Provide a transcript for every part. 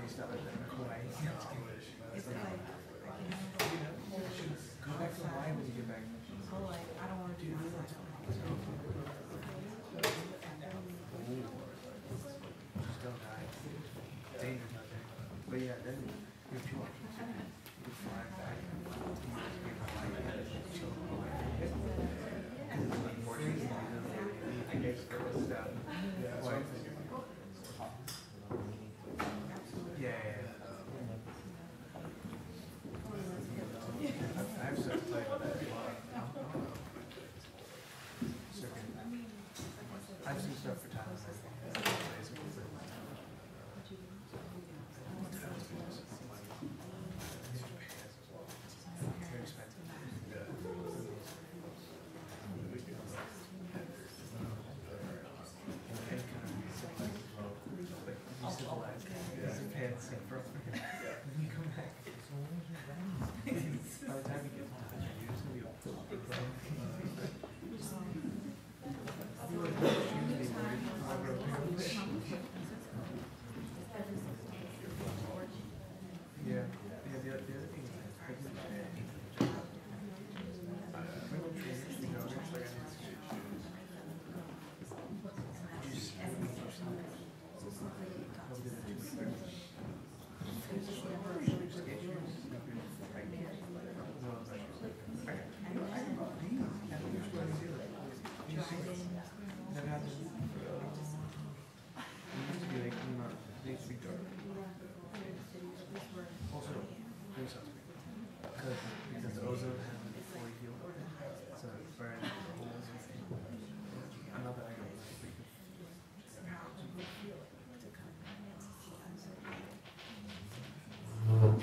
stuff like that in Hawaii. It's like, go back to Hawaii when you get back. Oh, like, I don't want to do that. Just don't die. Dangerous out there. But yeah, then you have two options. You can fly back. I guess it was I've started playing with that. I've seen stuff for time. Very expensive. Pants and from when you come back. By the time you get home, you're just gonna be yeah, the other thing is because the ozone hasn't fully healed, so it's burning holes. Not that I don't like it. That's awesome.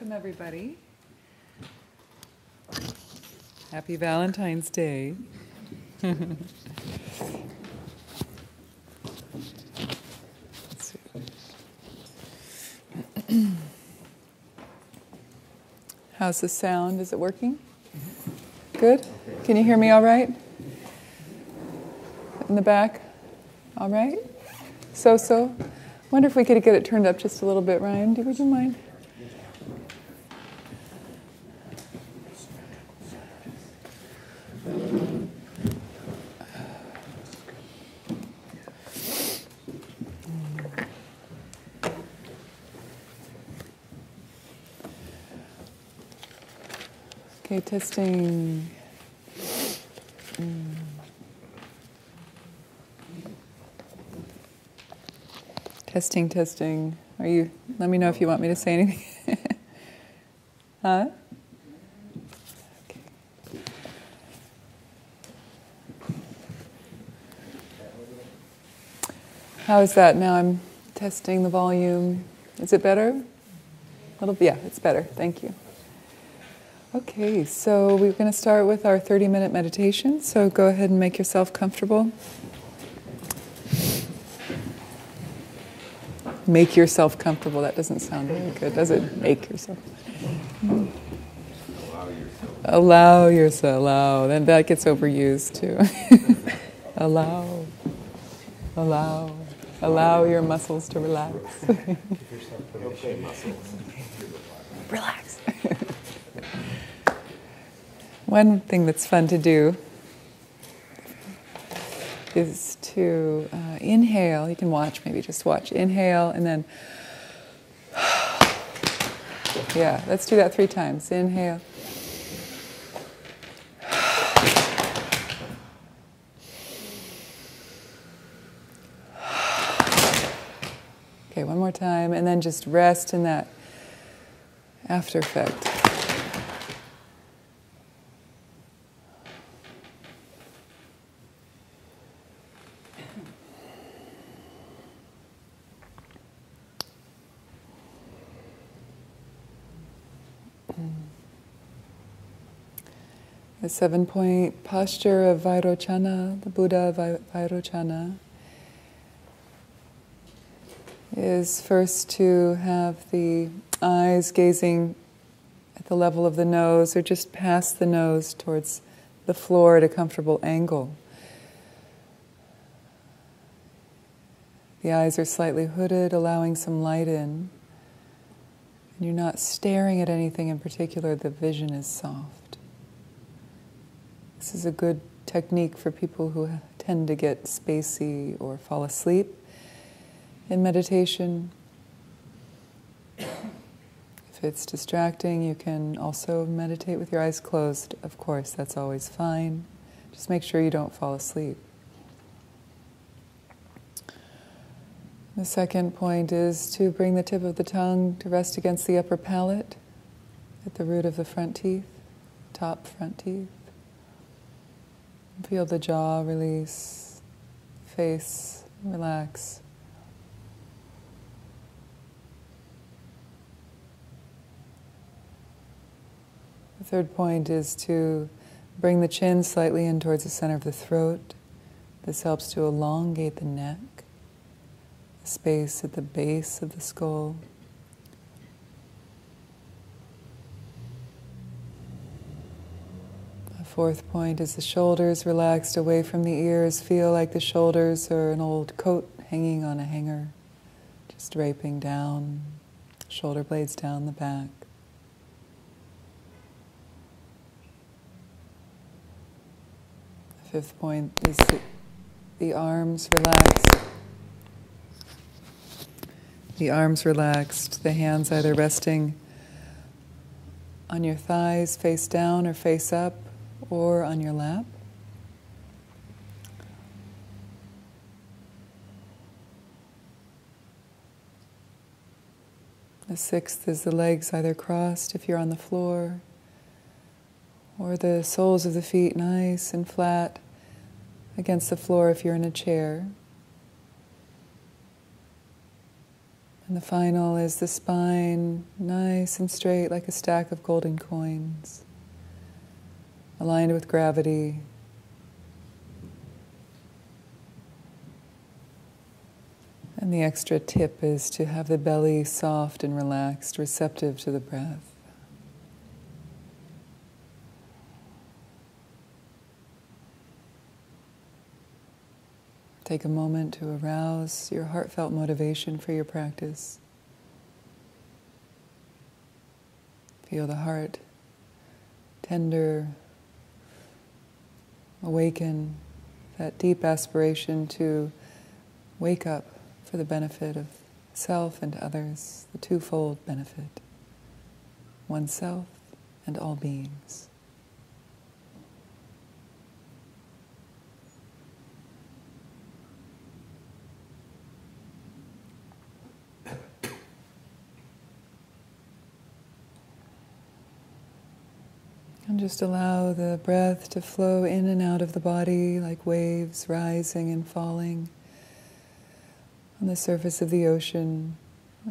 Welcome, everybody. Happy Valentine's Day. How's the sound? Is it working? Good? Can you hear me all right? In the back? All right? So. Wonder if we could get it turned up just a little bit, Ryan. Would you mind? Okay, testing. Testing. Let me know if you want me to say anything. Huh? Okay. How is that? Now I'm testing the volume. Is it better? Yeah, it's better. Thank you. Okay, so we're going to start with our 30-minute meditation. So go ahead and make yourself comfortable. Make yourself comfortable. That doesn't sound very good, does it? Make yourself. Allow yourself. Then that gets overused too. Allow your muscles to relax. Okay, muscles. Relax. One thing that's fun to do is to inhale. You can just watch. Inhale and then, yeah, let's do that 3 times. Inhale. Okay, one more time, and then just rest in that after effect. The 7-point posture of Vairochana, the Buddha Vairochana, is first to have the eyes gazing at the level of the nose or just past the nose towards the floor at a comfortable angle. The eyes are slightly hooded, allowing some light in. And you're not staring at anything in particular, the vision is soft. This is a good technique for people who tend to get spacey or fall asleep in meditation. If it's distracting, you can also meditate with your eyes closed. Of course, that's always fine. Just make sure you don't fall asleep. The second point is to bring the tip of the tongue to rest against the upper palate at the root of the front teeth, top front teeth. Feel the jaw release, face relax. The third point is to bring the chin slightly in towards the center of the throat. This helps to elongate the neck, the space at the base of the skull. Fourth point is the shoulders relaxed away from the ears. Feel like the shoulders are an old coat hanging on a hanger, just draping down, shoulder blades down the back. The fifth point is the arms relaxed. The arms relaxed, the hands either resting on your thighs, face down or face up, or on your lap. The sixth is the legs either crossed if you're on the floor, or the soles of the feet nice and flat against the floor if you're in a chair. And the final is the spine, nice and straight like a stack of golden coins, aligned with gravity. And the extra tip is to have the belly soft and relaxed, receptive to the breath. Take a moment to arouse your heartfelt motivation for your practice. Feel the heart tender, awaken that deep aspiration to wake up for the benefit of self and others, the twofold benefit, oneself and all beings. And just allow the breath to flow in and out of the body like waves rising and falling on the surface of the ocean.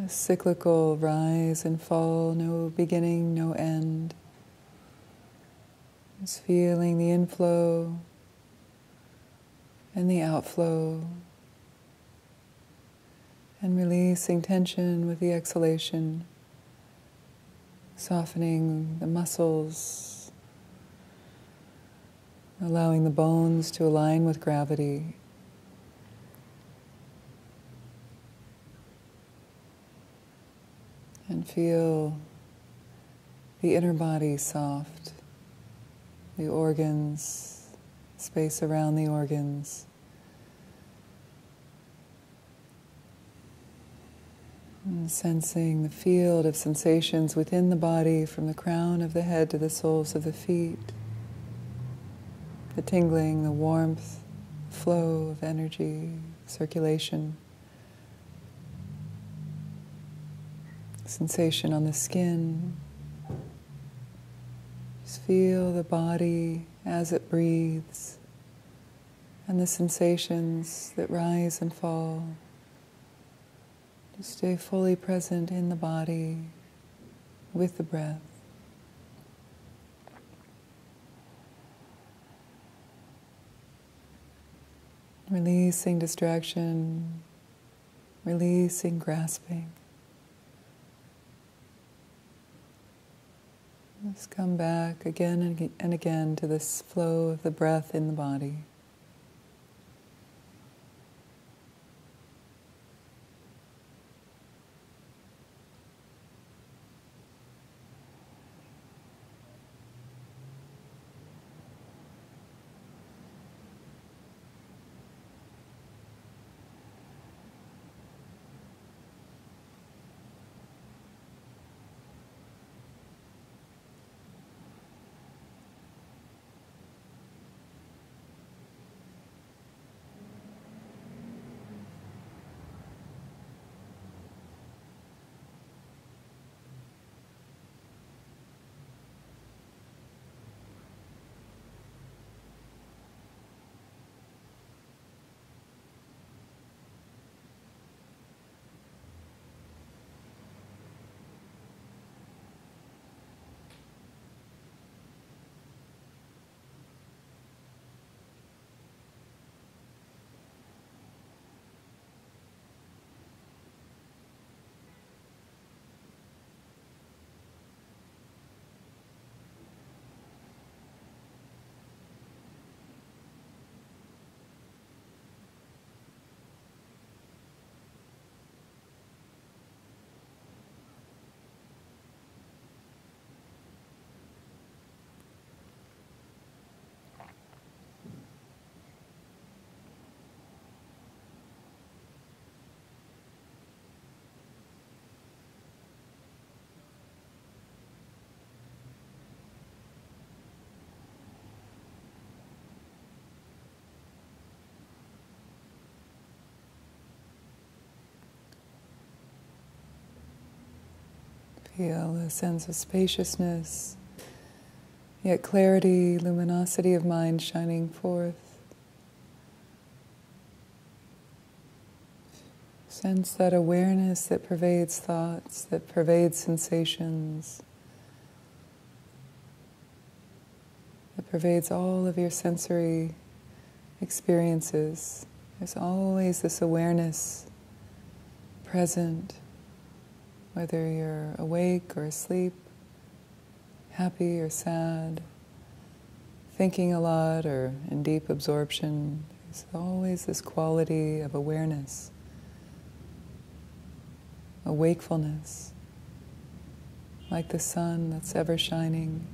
A cyclical rise and fall, no beginning, no end. Just feeling the inflow and the outflow, and releasing tension with the exhalation, softening the muscles, allowing the bones to align with gravity. And feel the inner body soft, the organs, space around the organs. And sensing the field of sensations within the body from the crown of the head to the soles of the feet. The tingling, the warmth, flow of energy, circulation. Sensation on the skin. Just feel the body as it breathes, and the sensations that rise and fall. Just stay fully present in the body with the breath. Releasing distraction, releasing grasping. Let's come back again and again to this flow of the breath in the body. Feel a sense of spaciousness, yet clarity, luminosity of mind shining forth. Sense that awareness that pervades thoughts, that pervades sensations, that pervades all of your sensory experiences. There's always this awareness present, whether you're awake or asleep, happy or sad, thinking a lot or in deep absorption. There's always this quality of awareness, a wakefulness, like the sun that's ever shining.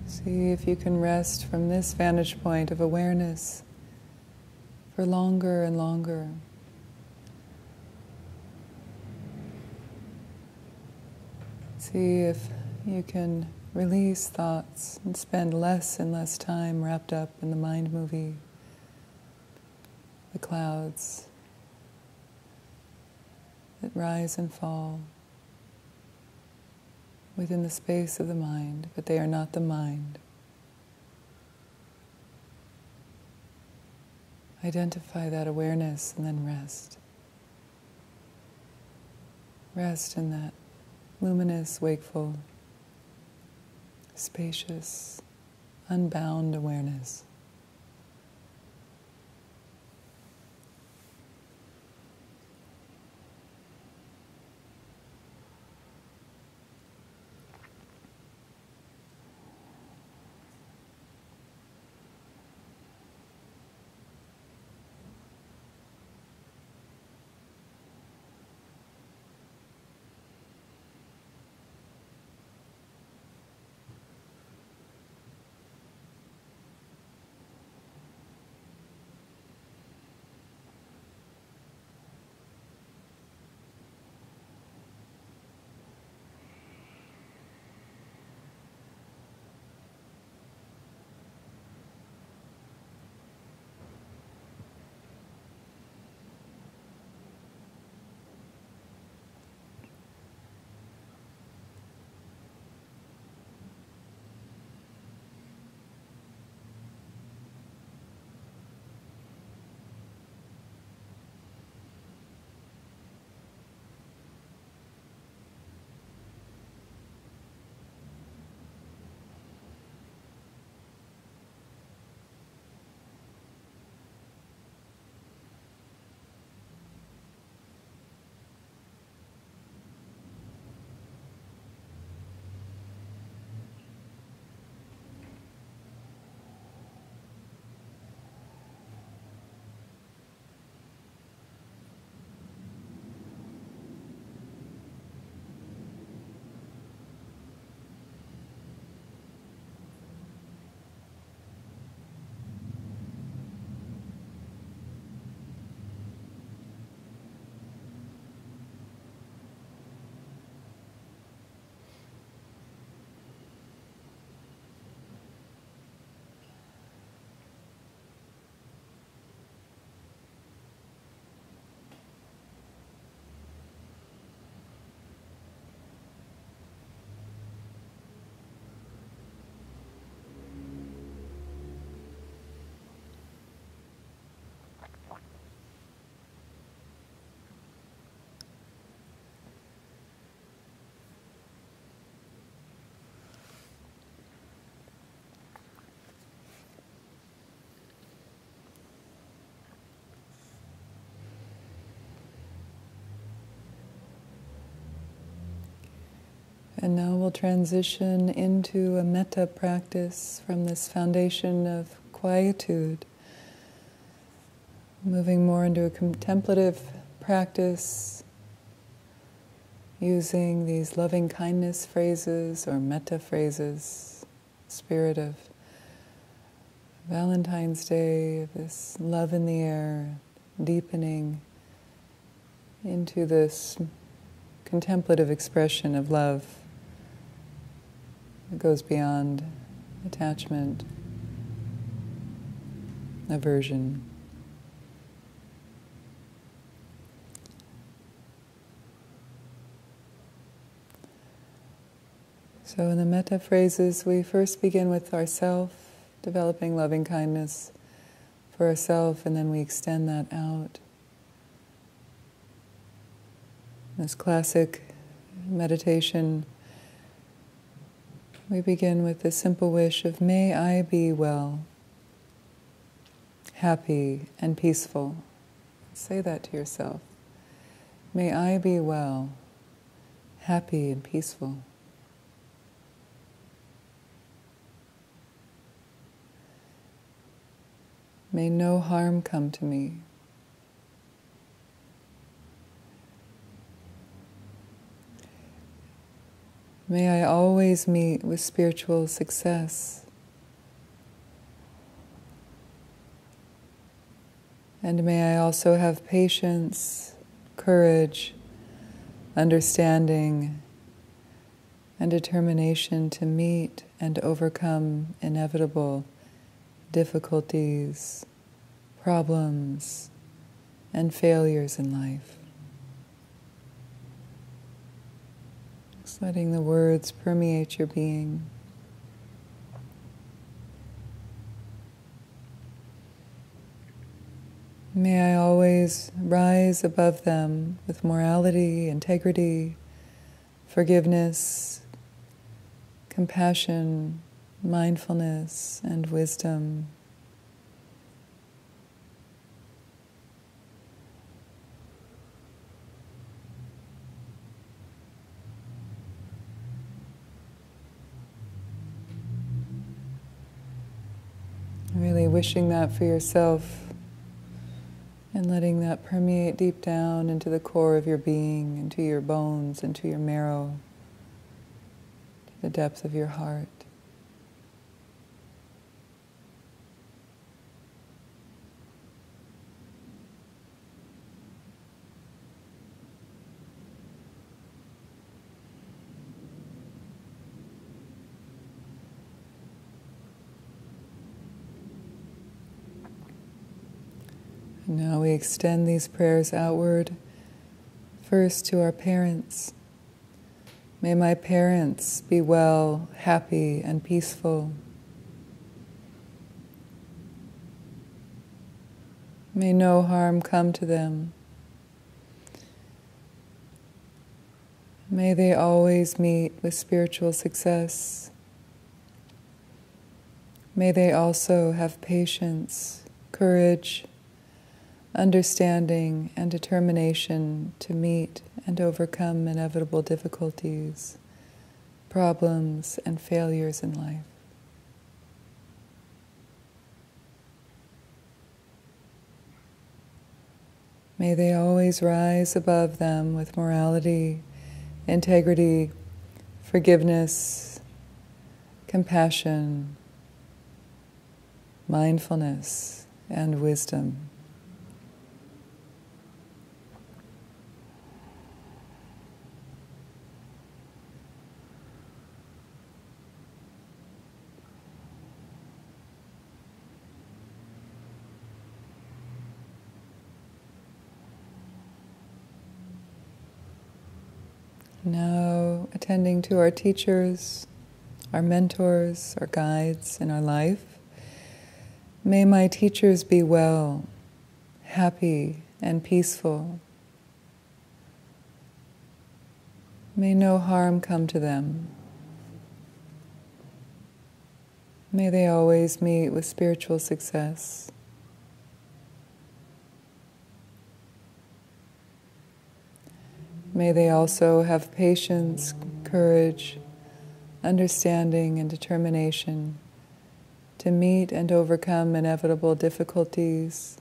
See if you can rest from this vantage point of awareness for longer and longer. See if you can release thoughts and spend less and less time wrapped up in the mind movie, the clouds that rise and fall within the space of the mind, but they are not the mind. Identify that awareness and then rest. Rest in that luminous, wakeful, spacious, unbound awareness. And now we'll transition into a metta practice from this foundation of quietude, moving more into a contemplative practice, using these loving kindness phrases or metta phrases, spirit of Valentine's Day, this love in the air, deepening into this contemplative expression of love. It goes beyond attachment, aversion. So in the metta phrases, we first begin with ourself, developing loving kindness for ourselves, and then we extend that out. This classic meditation, we begin with the simple wish of, may I be well, happy and peaceful. Say that to yourself. May I be well, happy and peaceful. May no harm come to me. May I always meet with spiritual success. And may I also have patience, courage, understanding, and determination to meet and overcome inevitable difficulties, problems, and failures in life. Just letting the words permeate your being. May I always rise above them with morality, integrity, forgiveness, compassion, mindfulness, and wisdom. Really wishing that for yourself and letting that permeate deep down into the core of your being, into your bones, into your marrow, to the depth of your heart. Now we extend these prayers outward, first to our parents. May my parents be well, happy, and peaceful. May no harm come to them. May they always meet with spiritual success. May they also have patience, courage, understanding, and determination to meet and overcome inevitable difficulties, problems, and failures in life. May they always rise above them with morality, integrity, forgiveness, compassion, mindfulness, and wisdom. Now, attending to our teachers, our mentors, our guides in our life. May my teachers be well, happy, and peaceful. May no harm come to them. May they always meet with spiritual success. May they also have patience, courage, understanding, and determination to meet and overcome inevitable difficulties,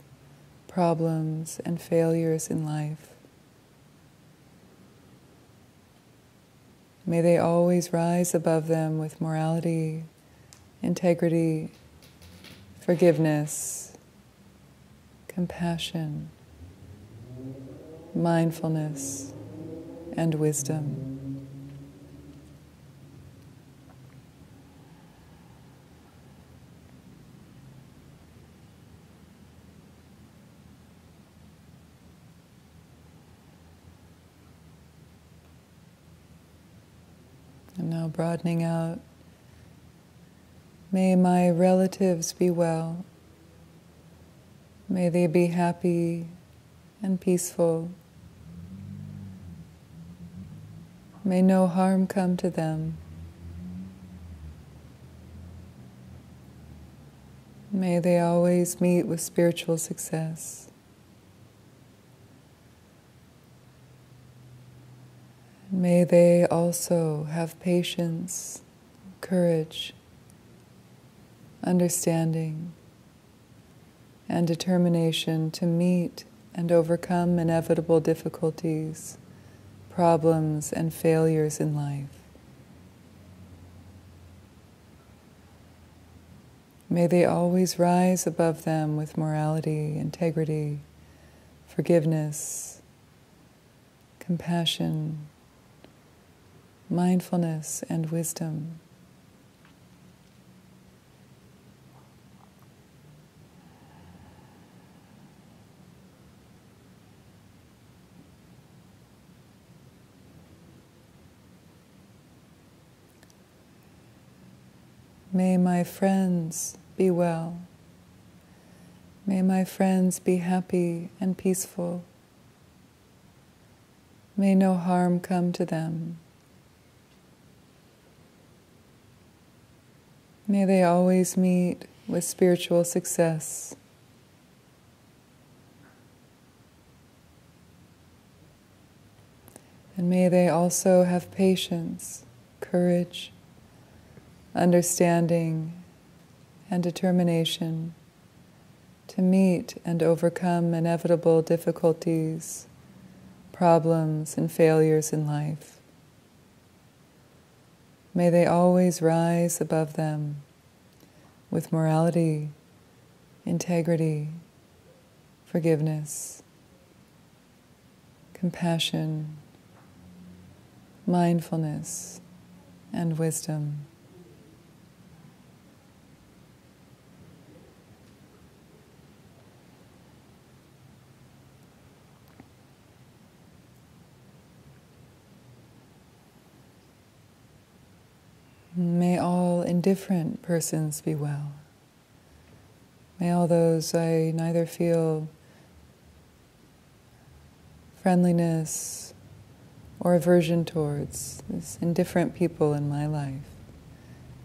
problems, and failures in life. May they always rise above them with morality, integrity, forgiveness, compassion, mindfulness, and wisdom. And now broadening out May my relatives be well. May they be happy and peaceful. May no harm come to them. May they always meet with spiritual success. May they also have patience, courage, understanding, and determination to meet and overcome inevitable difficulties, problems, and failures in life. May they always rise above them with morality, integrity, forgiveness, compassion, mindfulness, and wisdom. May my friends be well. May my friends be happy and peaceful. May no harm come to them. May they always meet with spiritual success. And may they also have patience, courage, understanding, and determination to meet and overcome inevitable difficulties, problems, and failures in life. May they always rise above them with morality, integrity, forgiveness, compassion, mindfulness, and wisdom. May all indifferent persons be well. May all those I neither feel friendliness or aversion towards, these indifferent people in my life.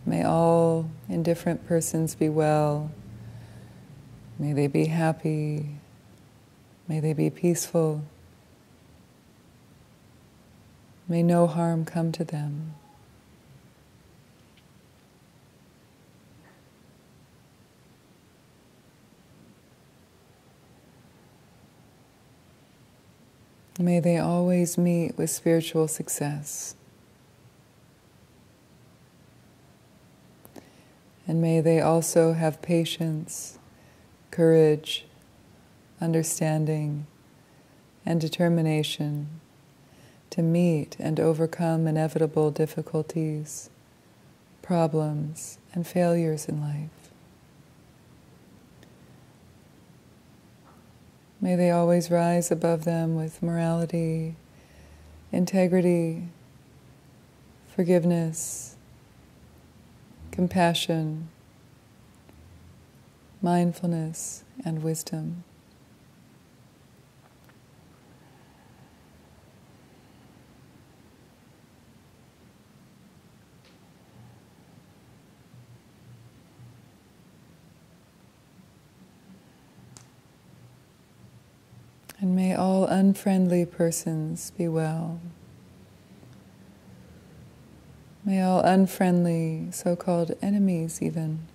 May all indifferent persons be well. May they be happy. May they be peaceful. May no harm come to them. May they always meet with spiritual success. And may they also have patience, courage, understanding, and determination to meet and overcome inevitable difficulties, problems, and failures in life. May they always rise above them with morality, integrity, forgiveness, compassion, mindfulness, and wisdom. And may all unfriendly persons be well. May all unfriendly, so-called enemies even,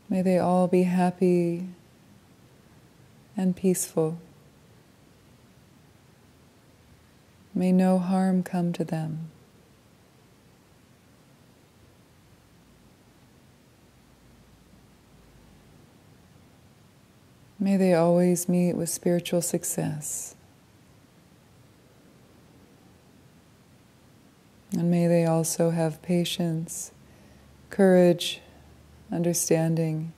may they all be happy and peaceful. May no harm come to them. May they always meet with spiritual success. And may they also have patience, courage, understanding,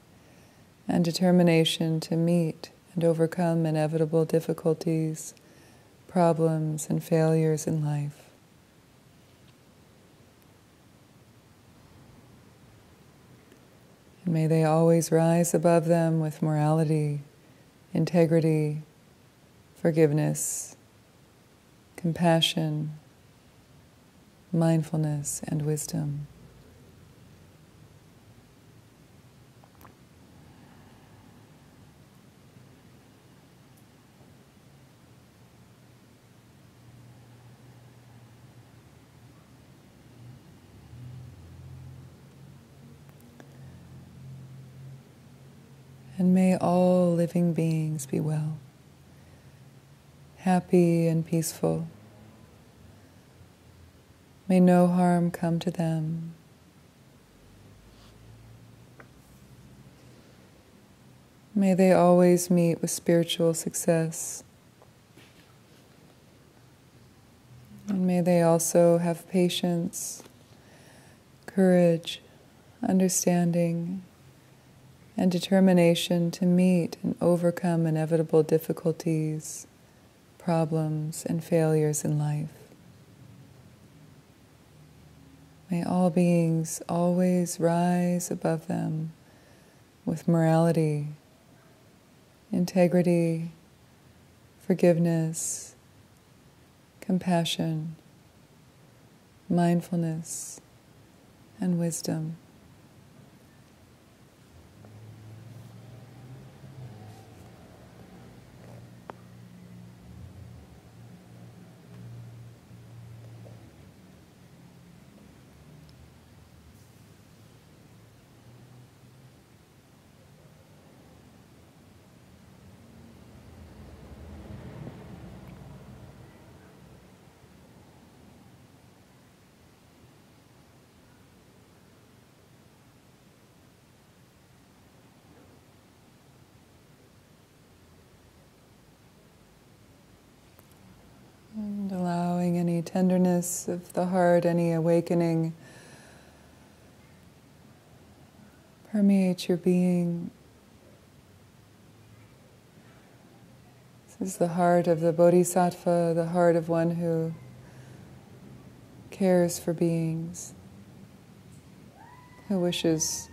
and determination to meet and overcome inevitable difficulties, problems, and failures in life. And may they always rise above them with morality, integrity, forgiveness, compassion, mindfulness, and wisdom. And may all living beings be well, happy and peaceful. May no harm come to them. May they always meet with spiritual success. And may they also have patience, courage, understanding, and determination to meet and overcome inevitable difficulties, problems, and failures in life. May all beings always rise above them with morality, integrity, forgiveness, compassion, mindfulness, and wisdom. And allowing any tenderness of the heart, any awakening, permeate your being. This is the heart of the Bodhisattva, the heart of one who cares for beings, who wishes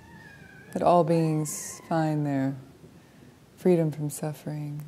that all beings find their freedom from suffering.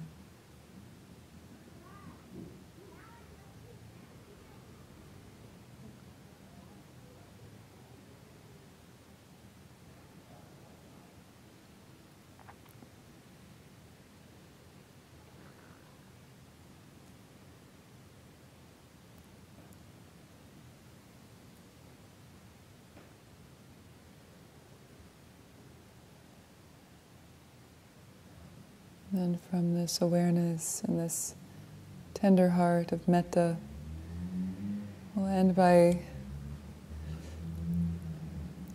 And from this awareness and this tender heart of metta, we'll end by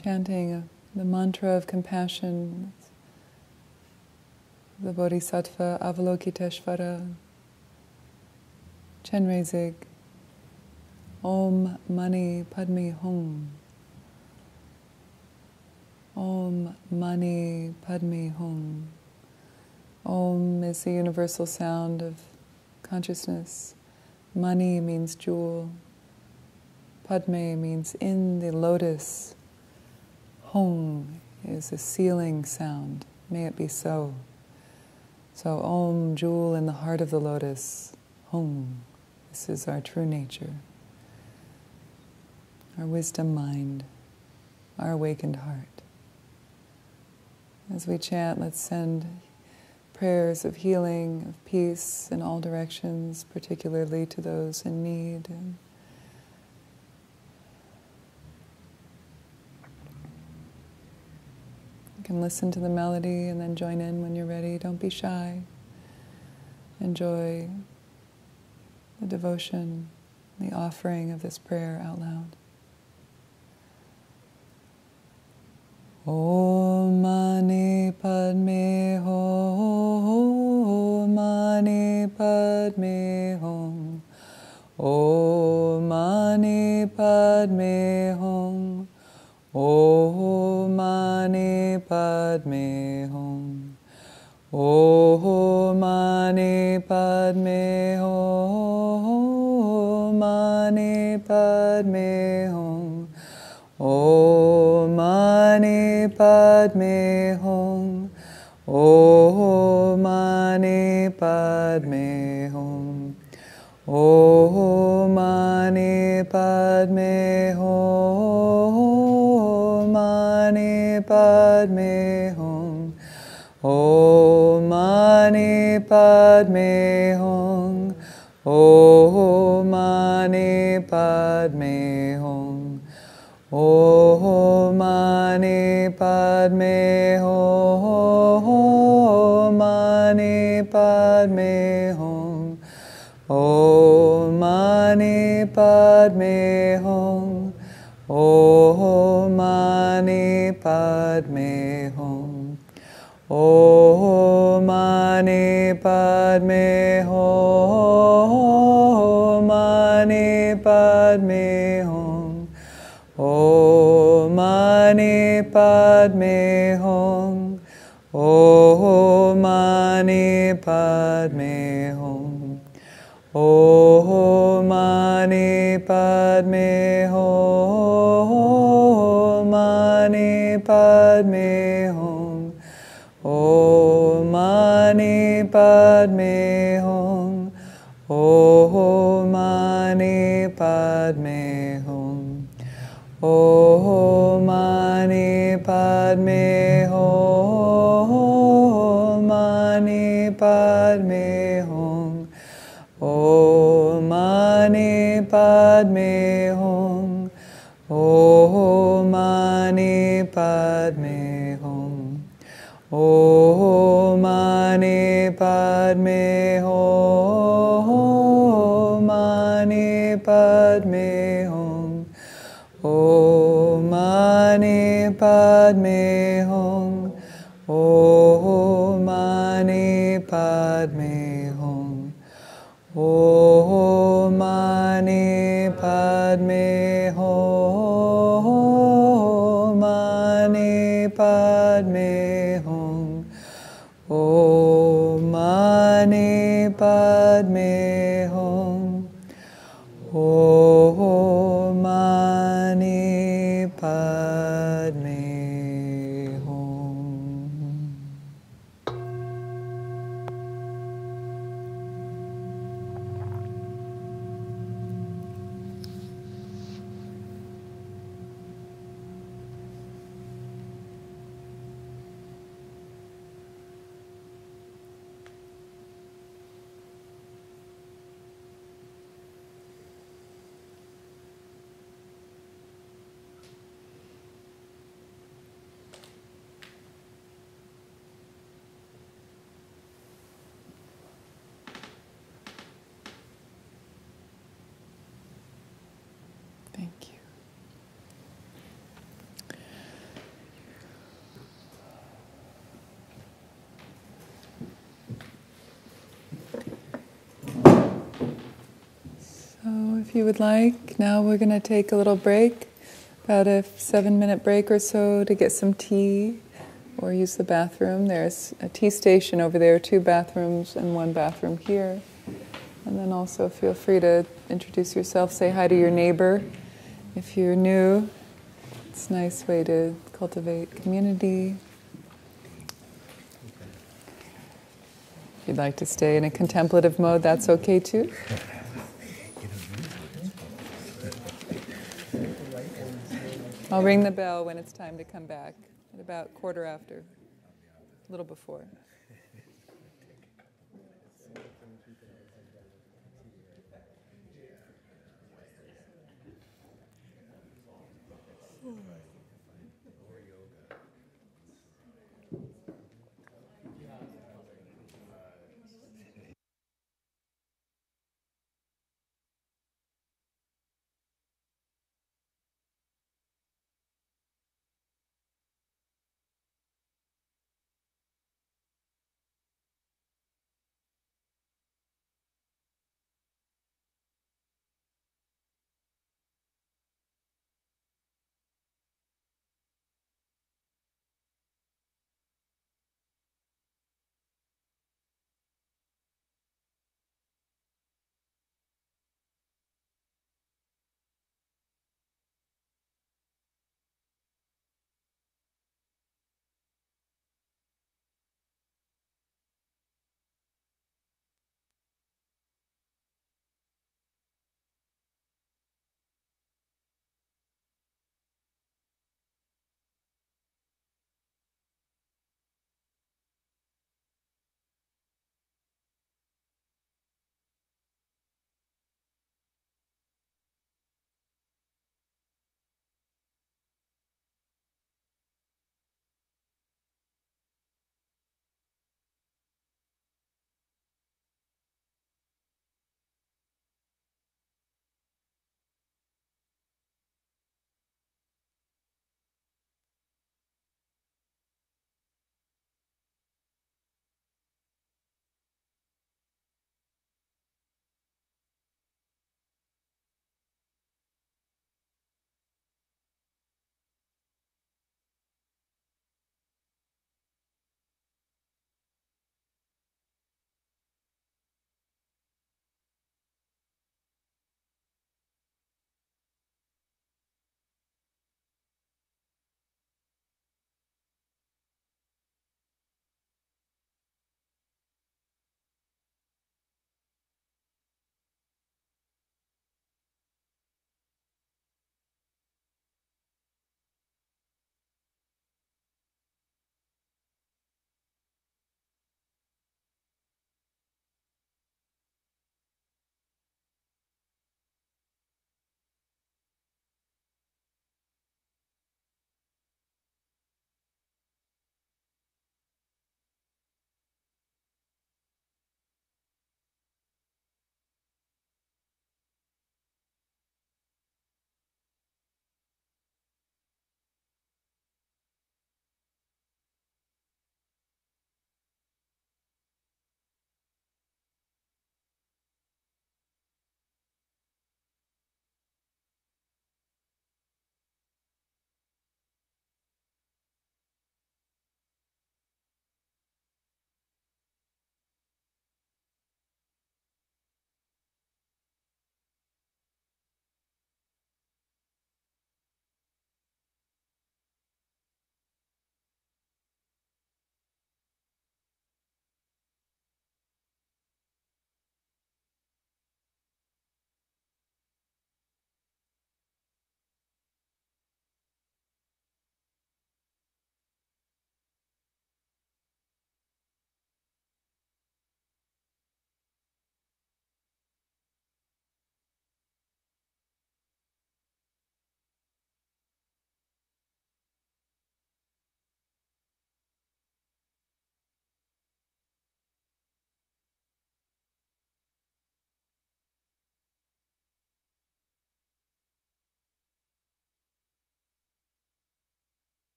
chanting the mantra of compassion, the Bodhisattva Avalokiteshvara, Chenrezig, Om Mani Padme Hum. Om Mani Padme Hum. Om is the universal sound of consciousness. Mani means jewel. Padme means in the lotus. Hum is a sealing sound. May it be so. So Om, jewel in the heart of the lotus. Hum. This is our true nature. Our wisdom mind. Our awakened heart. As we chant, let's send prayers of healing, of peace in all directions, particularly to those in need. You can listen to the melody and then join in when you're ready. Don't be shy. Enjoy the devotion, the offering of this prayer out loud. Om Mani Padme Hum, Mani Padme Hum, Om Mani Padme Hum, Om Mani Padme Hum, Om Mani Padme Hum, Mani Padme Hum. Om Mani Padme Hum. Om Mani Padme Hum. Om Mani Padme Hum. Mani Padme Hum. Om Mani Padme Hum. Om Mani Padme Hum. Om Mani Padme Hum. Mani Padme Hum. Om Mani Padme Hum. Om Mani Padme Hum. Om Mani Padme Hum. Mani Padme Hum. Om Mani Padme Hum. Om Mani Padme Hum. Om Mani Padme Hum. Mani Padme Hum. Om Mani Padme Hum. Om Mani Padme Hum. Om Mani Padme Hum. Mani Padme Hum. Om Mani Padme Hum. Om Mani Padme Hum. Om Mani Padme Hum. Mani Padme Hum. Om Mani Padme Hum. Om Mani Padme Hum. Om Mani Padme Hum. Mani Padme Hum. Om Mani Padme Hum. Om Mani Padme Hum. Thank you. So if you would like, now we're going to take a little break, about a 7-minute break or so to get some tea or use the bathroom. There's a tea station over there, 2 bathrooms and 1 bathroom here. And then also feel free to introduce yourself, say hi to your neighbor. If you're new, it's a nice way to cultivate community. If you'd like to stay in a contemplative mode, that's okay too. I'll ring the bell when it's time to come back, at about 1/4 after, a little before.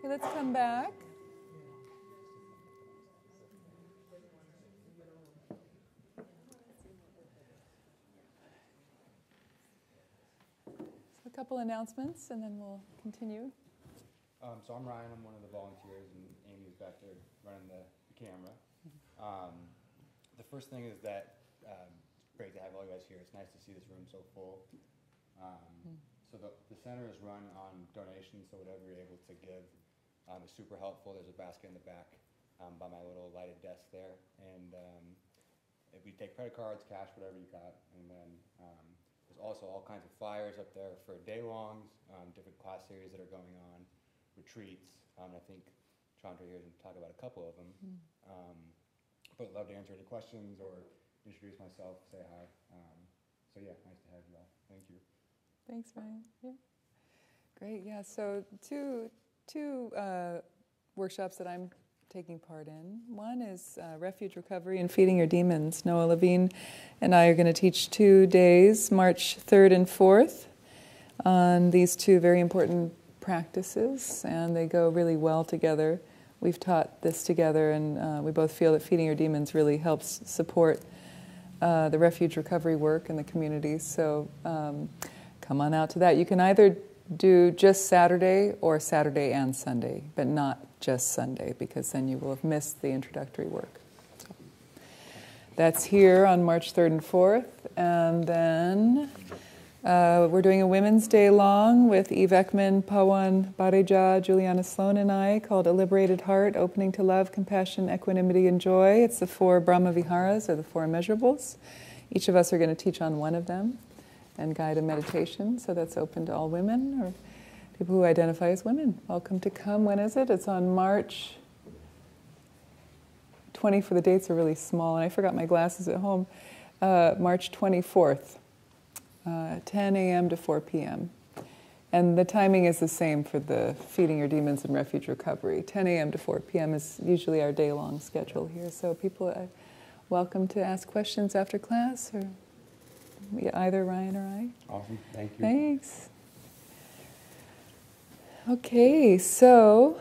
Okay, let's come back. So a couple announcements, and then we'll continue. So I'm Ryan. I'm one of the volunteers, and Amy's back there running the camera. The first thing is that it's great to have all you guys here. It's nice to see this room so full. So the center is run on donations, so whatever you're able to give is super helpful. There's a basket in the back by my little lighted desk there, and if we take credit cards, cash, whatever you got, and then there's also all kinds of flyers up there for day-longs, different class series that are going on, retreats. I think Chandra here can talk about a couple of them. But I'd love to answer any questions or introduce myself, say hi. So yeah, nice to have you all. Thank you. Thanks, Ryan. Yeah. Great. Yeah. So two workshops that I'm taking part in. One is Refuge Recovery and Feeding Your Demons. Noah Levine and I are going to teach 2 days, March 3rd and 4th, on these two very important practices, and they go really well together. We've taught this together, and we both feel that Feeding Your Demons really helps support the refuge recovery work in the community. So come on out to that. You can either do just Saturday or Saturday and Sunday, but not just Sunday, because then you will have missed the introductory work. So that's here on March 3rd and 4th, and then we're doing a Women's Day long with Eve Ekman, Pawan Bareja, Juliana Sloan, and I, called A Liberated Heart, Opening to Love, Compassion, Equanimity, and Joy. It's the 4 Brahma Viharas, or the 4 immeasurables. Each of us are going to teach on one of them and guide a meditation, so that's open to all women or people who identify as women. Welcome to come. When is it? It's on March 20, for the dates are really small, and I forgot my glasses at home. March 24th. 10 a.m. to 4 p.m. And the timing is the same for the Feeding Your Demons and Refuge Recovery. 10 a.m. to 4 p.m. is usually our day-long schedule here. So people are welcome to ask questions after class, or either Ryan or I. Awesome. Thank you. Thanks. Okay, so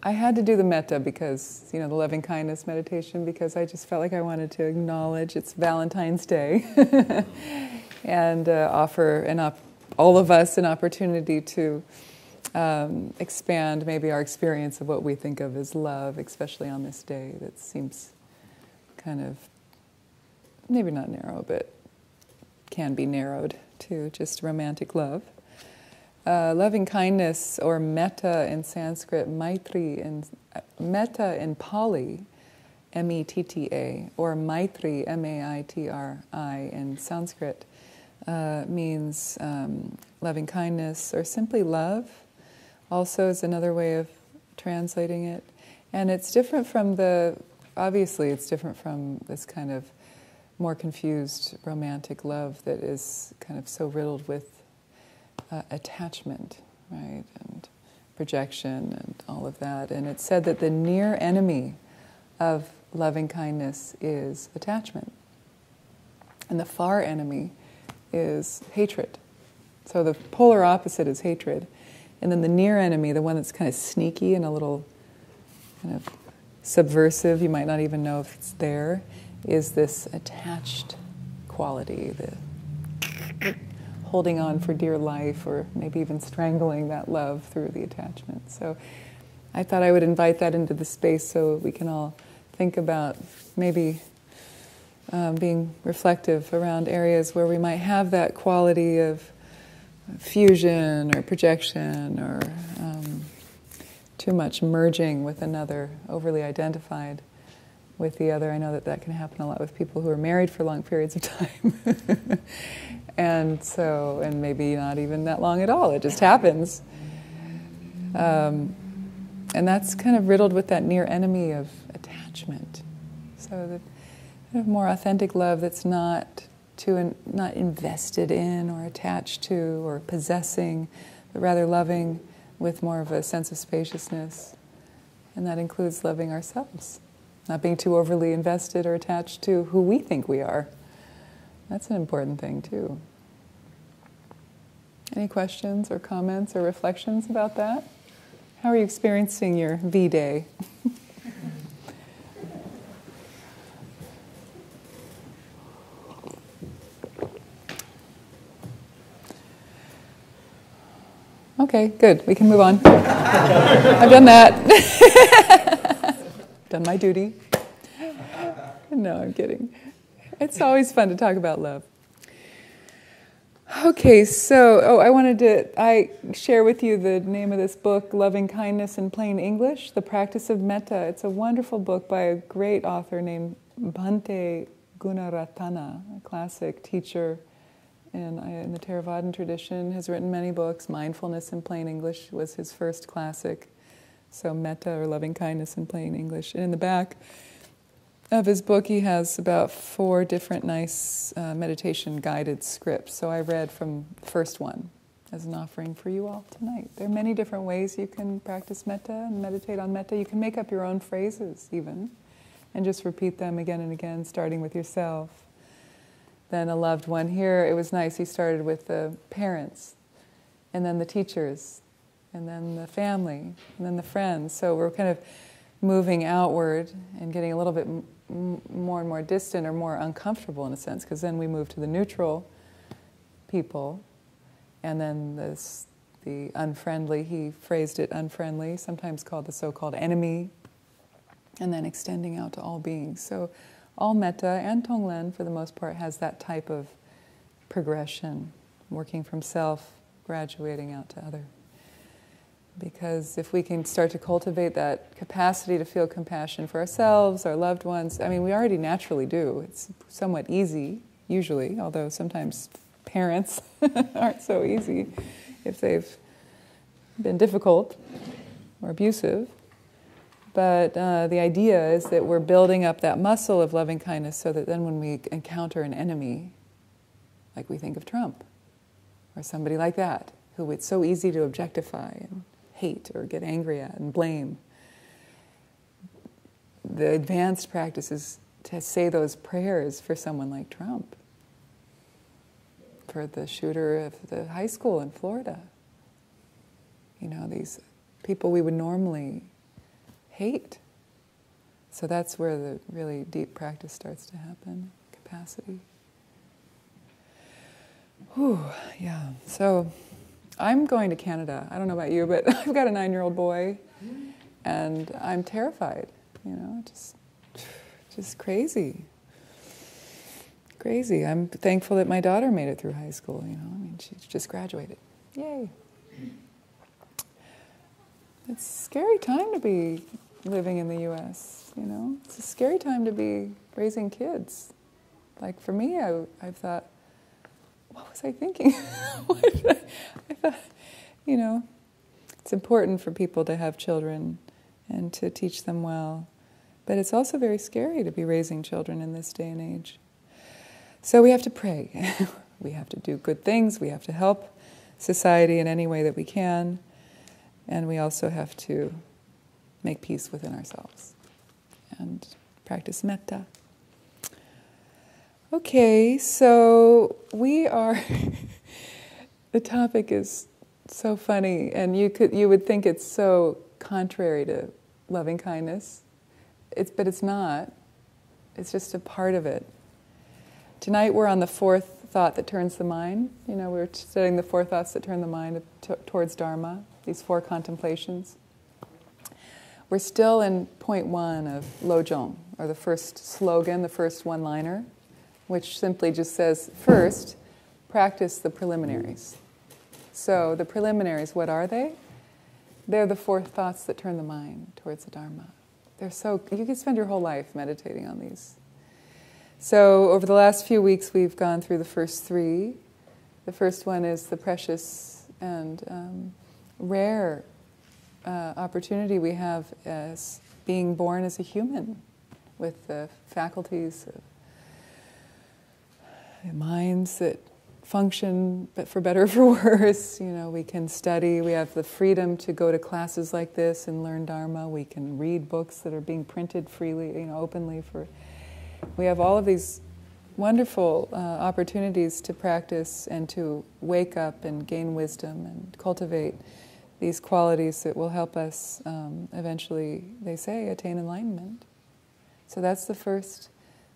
I had to do the metta because, the loving kindness meditation, because I just felt like I wanted to acknowledge it's Valentine's Day. And offer all of us an opportunity to expand maybe our experience of what we think of as love, especially on this day that seems kind of, maybe not narrow, but can be narrowed to just romantic love. Loving kindness, or metta in Sanskrit, metta in Pali, M-E-T-T-A, or maitri, M-A-I-T-R-I in Sanskrit, means loving kindness, or simply love, also is another way of translating it. And it's different from obviously it's different from this kind of more confused romantic love that is kind of so riddled with attachment, right, and projection and all of that. And it's said that the near enemy of loving kindness is attachment, and the far enemy is hatred. So the polar opposite is hatred. And then the near enemy, the one that's kind of sneaky and a little kind of subversive, you might not even know if it's there, is this attached quality, the holding on for dear life, or maybe even strangling that love through the attachment. So I thought I would invite that into the space so we can all think about maybe being reflective around areas where we might have that quality of fusion or projection, or too much merging with another, overly identified with the other. I know that can happen a lot with people who are married for long periods of time. and maybe not even that long at all, it just happens. And that's kind of riddled with that near enemy of attachment. So the kind of more authentic love that's not invested in or attached to or possessing, but rather loving with more of a sense of spaciousness. And that includes loving ourselves, not being too overly invested or attached to who we think we are. That's an important thing too. Any questions or comments or reflections about that? How are you experiencing your V-Day? Okay, good. We can move on. I've done that. Done my duty. No, I'm kidding. It's always fun to talk about love. Okay, so, I share with you the name of this book, Loving Kindness in Plain English, The Practice of Metta. It's a wonderful book by a great author named Bhante Gunaratana, a classic teacher in the Theravadan tradition, has written many books. Mindfulness in Plain English was his first classic. So Metta, or Loving Kindness in Plain English. And in the back of his book, he has about 4 different nice meditation guided scripts. So I read from the first one as an offering for you all tonight. There are many different ways you can practice metta and meditate on metta. You can make up your own phrases even, and just repeat them again and again, starting with yourself. Then a loved one. Here, it was nice. He started with the parents, and then the teachers, and then the family, and then the friends. So we're kind of moving outward and getting a little bit more and more distant or more uncomfortable in a sense, because then we move to the neutral people, and then the unfriendly, he phrased it unfriendly, sometimes called the so-called enemy, and then extending out to all beings. So all metta and tonglen, for the most part, has that type of progression, working from self, graduating out to other. Because if we can start to cultivate that capacity to feel compassion for ourselves, our loved ones, I mean, we already naturally do. It's somewhat easy, usually, although sometimes parents aren't so easy if they've been difficult or abusive. But the idea is that we're building up that muscle of loving kindness so that then when we encounter an enemy, like we think of Trump, or somebody like that, who it's so easy to objectify and hate or get angry at and blame, the advanced practice is to say those prayers for someone like Trump, for the shooter of the high school in Florida. You know, these people we would normally hate. So that's where the really deep practice starts to happen, capacity. Whew, yeah. So I'm going to Canada. I don't know about you, but I've got a 9-year-old boy, and I'm terrified. You know, just crazy. Crazy. I'm thankful that my daughter made it through high school. You know, I mean, she just graduated. Yay. It's a scary time to be living in the U.S., you know. It's a scary time to be raising kids. Like for me, I thought, what was I thinking? I thought, you know, it's important for people to have children and to teach them well. But it's also very scary to be raising children in this day and age. So we have to pray. We have to do good things. We have to help society in any way that we can. And we also have to make peace within ourselves and practice metta. Okay, so we are... The topic is so funny, and you would think it's so contrary to loving kindness. But it's not. It's just a part of it. Tonight we're on the 4th thought that turns the mind. You know, we're studying the 4 thoughts that turn the mind towards dharma, these 4 contemplations. We're still in point 1 of Lojong, or the first slogan, the first one-liner, which simply just says, first, practice the preliminaries. So the preliminaries, what are they? They're the 4 thoughts that turn the mind towards the Dharma. You can spend your whole life meditating on these. So over the last few weeks, we've gone through the first 3. The first one is the precious and rare opportunity we have as being born as a human with the faculties of minds that function, but for better or for worse. You know, we can study. We have the freedom to go to classes like this and learn Dharma. We can read books that are being printed freely, you know, openly. We have all of these wonderful opportunities to practice and to wake up and gain wisdom and cultivate these qualities that will help us eventually, they say, attain enlightenment. So that's the first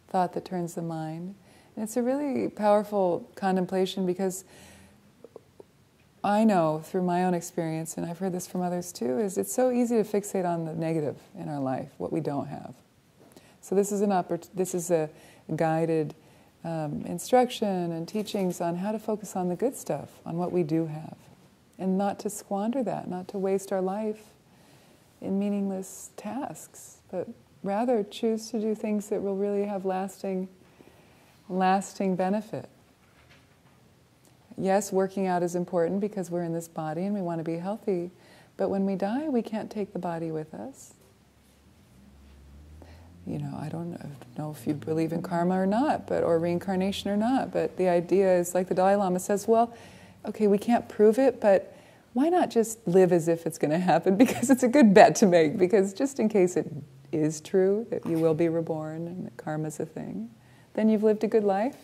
thought that turns the mind. And it's a really powerful contemplation because I know through my own experience, and I've heard this from others too, is it's so easy to fixate on the negative in our life, what we don't have. So this is a guided instruction and teachings on how to focus on the good stuff, on what we do have, and not to squander that, not to waste our life in meaningless tasks, but rather choose to do things that will really have lasting benefit. Yes, working out is important because we're in this body and we want to be healthy, but when we die, we can't take the body with us. You know, I don't know if you believe in karma or not, or reincarnation or not, but the idea is, like the Dalai Lama says, well, okay, we can't prove it, but why not just live as if it's going to happen? Because it's a good bet to make, because just in case it is true that you will be reborn and that karma's a thing, then you've lived a good life.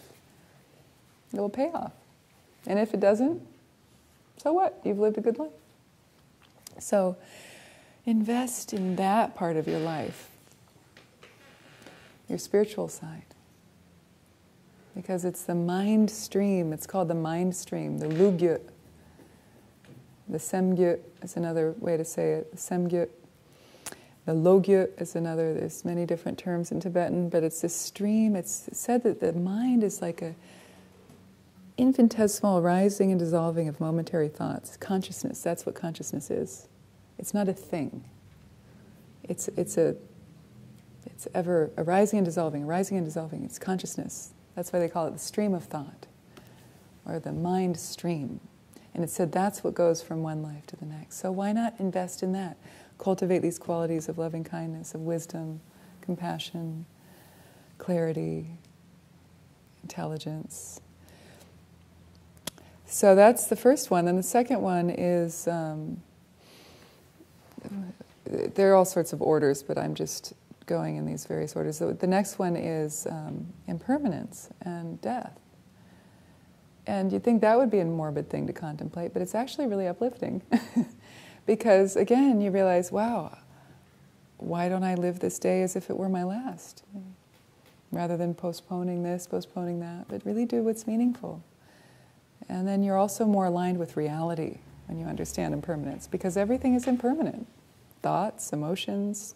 It will pay off. And if it doesn't, so what? You've lived a good life. So invest in that part of your life, your spiritual side. Because it's the mind stream, it's called the mind stream, the lugyo. The semgyo is another way to say it, the semgyo. The logyo is another, there's many different terms in Tibetan, but it's this stream. It's said that the mind is like a infinitesimal rising and dissolving of momentary thoughts. Consciousness, that's what consciousness is. It's not a thing. It's ever arising and dissolving, rising and dissolving. It's consciousness. That's why they call it the stream of thought, or the mind stream. And it said that's what goes from one life to the next. So why not invest in that? Cultivate these qualities of loving kindness, of wisdom, compassion, clarity, intelligence. So that's the first one. And the second one is, there are all sorts of orders, but I'm just going in these various orders. So the next one is impermanence and death. And you'd think that would be a morbid thing to contemplate, but it's actually really uplifting. Because again, you realize, wow, why don't I live this day as if it were my last? Rather than postponing this, postponing that, but really do what's meaningful. And then you're also more aligned with reality when you understand impermanence, because everything is impermanent. Thoughts, emotions,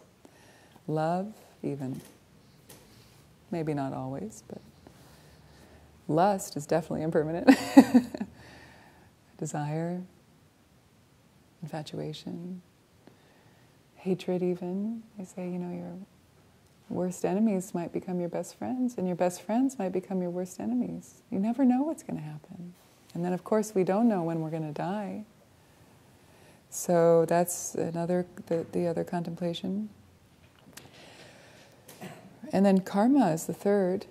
love even. Maybe not always, but lust is definitely impermanent. Desire, infatuation, hatred even. They say, you know, your worst enemies might become your best friends, and your best friends might become your worst enemies. You never know what's going to happen. And then, of course, we don't know when we're going to die. So that's another, the other contemplation. And then karma is the third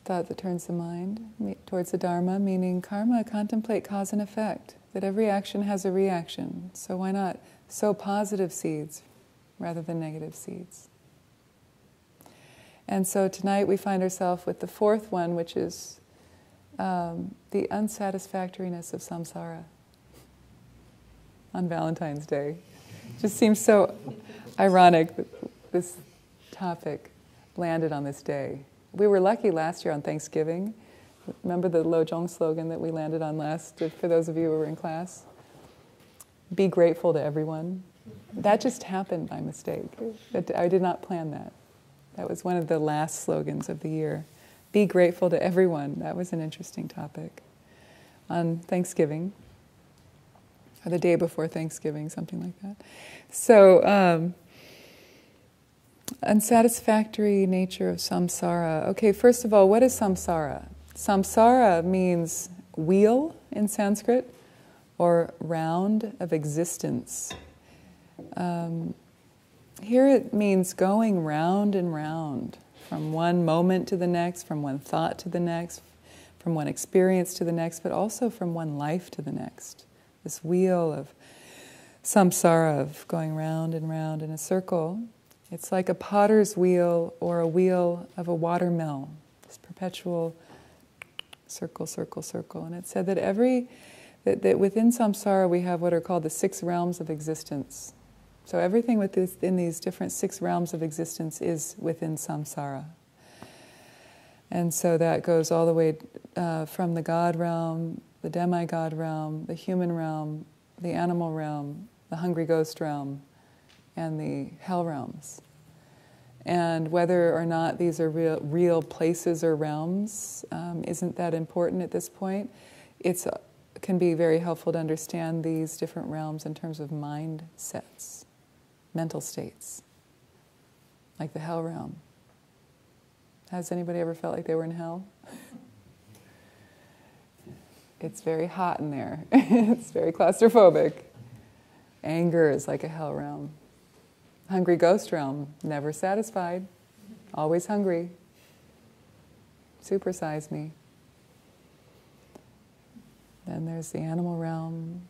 thought that turns the mind towards the dharma, meaning karma, contemplate cause and effect, that every action has a reaction. So why not sow positive seeds rather than negative seeds? And so tonight we find ourselves with the fourth one, which is the unsatisfactoriness of samsara on Valentine's Day. It just seems so ironic that this topic landed on this day. We were lucky last year on Thanksgiving. Remember the Lojong slogan that we landed on last, for those of you who were in class? Be grateful to everyone. That just happened by mistake. I did not plan that. That was one of the last slogans of the year. Be grateful to everyone. That was an interesting topic. On Thanksgiving, or the day before Thanksgiving, something like that. So, unsatisfactory nature of samsara. Okay, first of all, what is samsara? Samsara means wheel in Sanskrit, or round of existence. Here it means going round and round, from one moment to the next, from one thought to the next, from one experience to the next, but also from one life to the next. This wheel of samsara, of going round and round in a circle. It's like a potter's wheel or a wheel of a watermill, this perpetual circle, circle, circle. And it said that every that within samsara we have what are called the 6 realms of existence. So everything within these different 6 realms of existence is within samsara. And so that goes all the way from the God realm, the demigod realm, the human realm, the animal realm, the hungry ghost realm, and the hell realms. And whether or not these are real places or realms isn't that important at this point. It can be very helpful to understand these different realms in terms of mindsets, mental states, like the hell realm. Has anybody ever felt like they were in hell? It's very hot in there. It's very claustrophobic. Anger is like a hell realm. Hungry ghost realm, never satisfied, always hungry. Supersize me. Then there's the animal realm.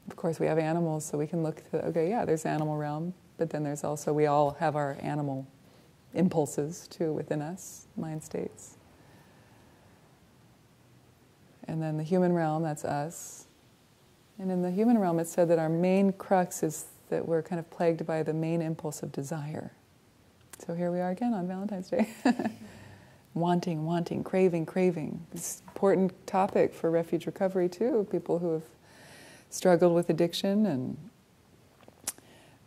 Of course, we have animals, so we can look to, okay, yeah, there's animal realm, but then there's also, we all have our animal impulses too within us, mind states. And then the human realm, that's us. And in the human realm, it's said that our main crux is that we're kind of plagued by the main impulse of desire. So here we are again on Valentine's Day. Wanting, wanting, craving, craving. It's an important topic for refuge recovery too. People who have struggled with addiction, and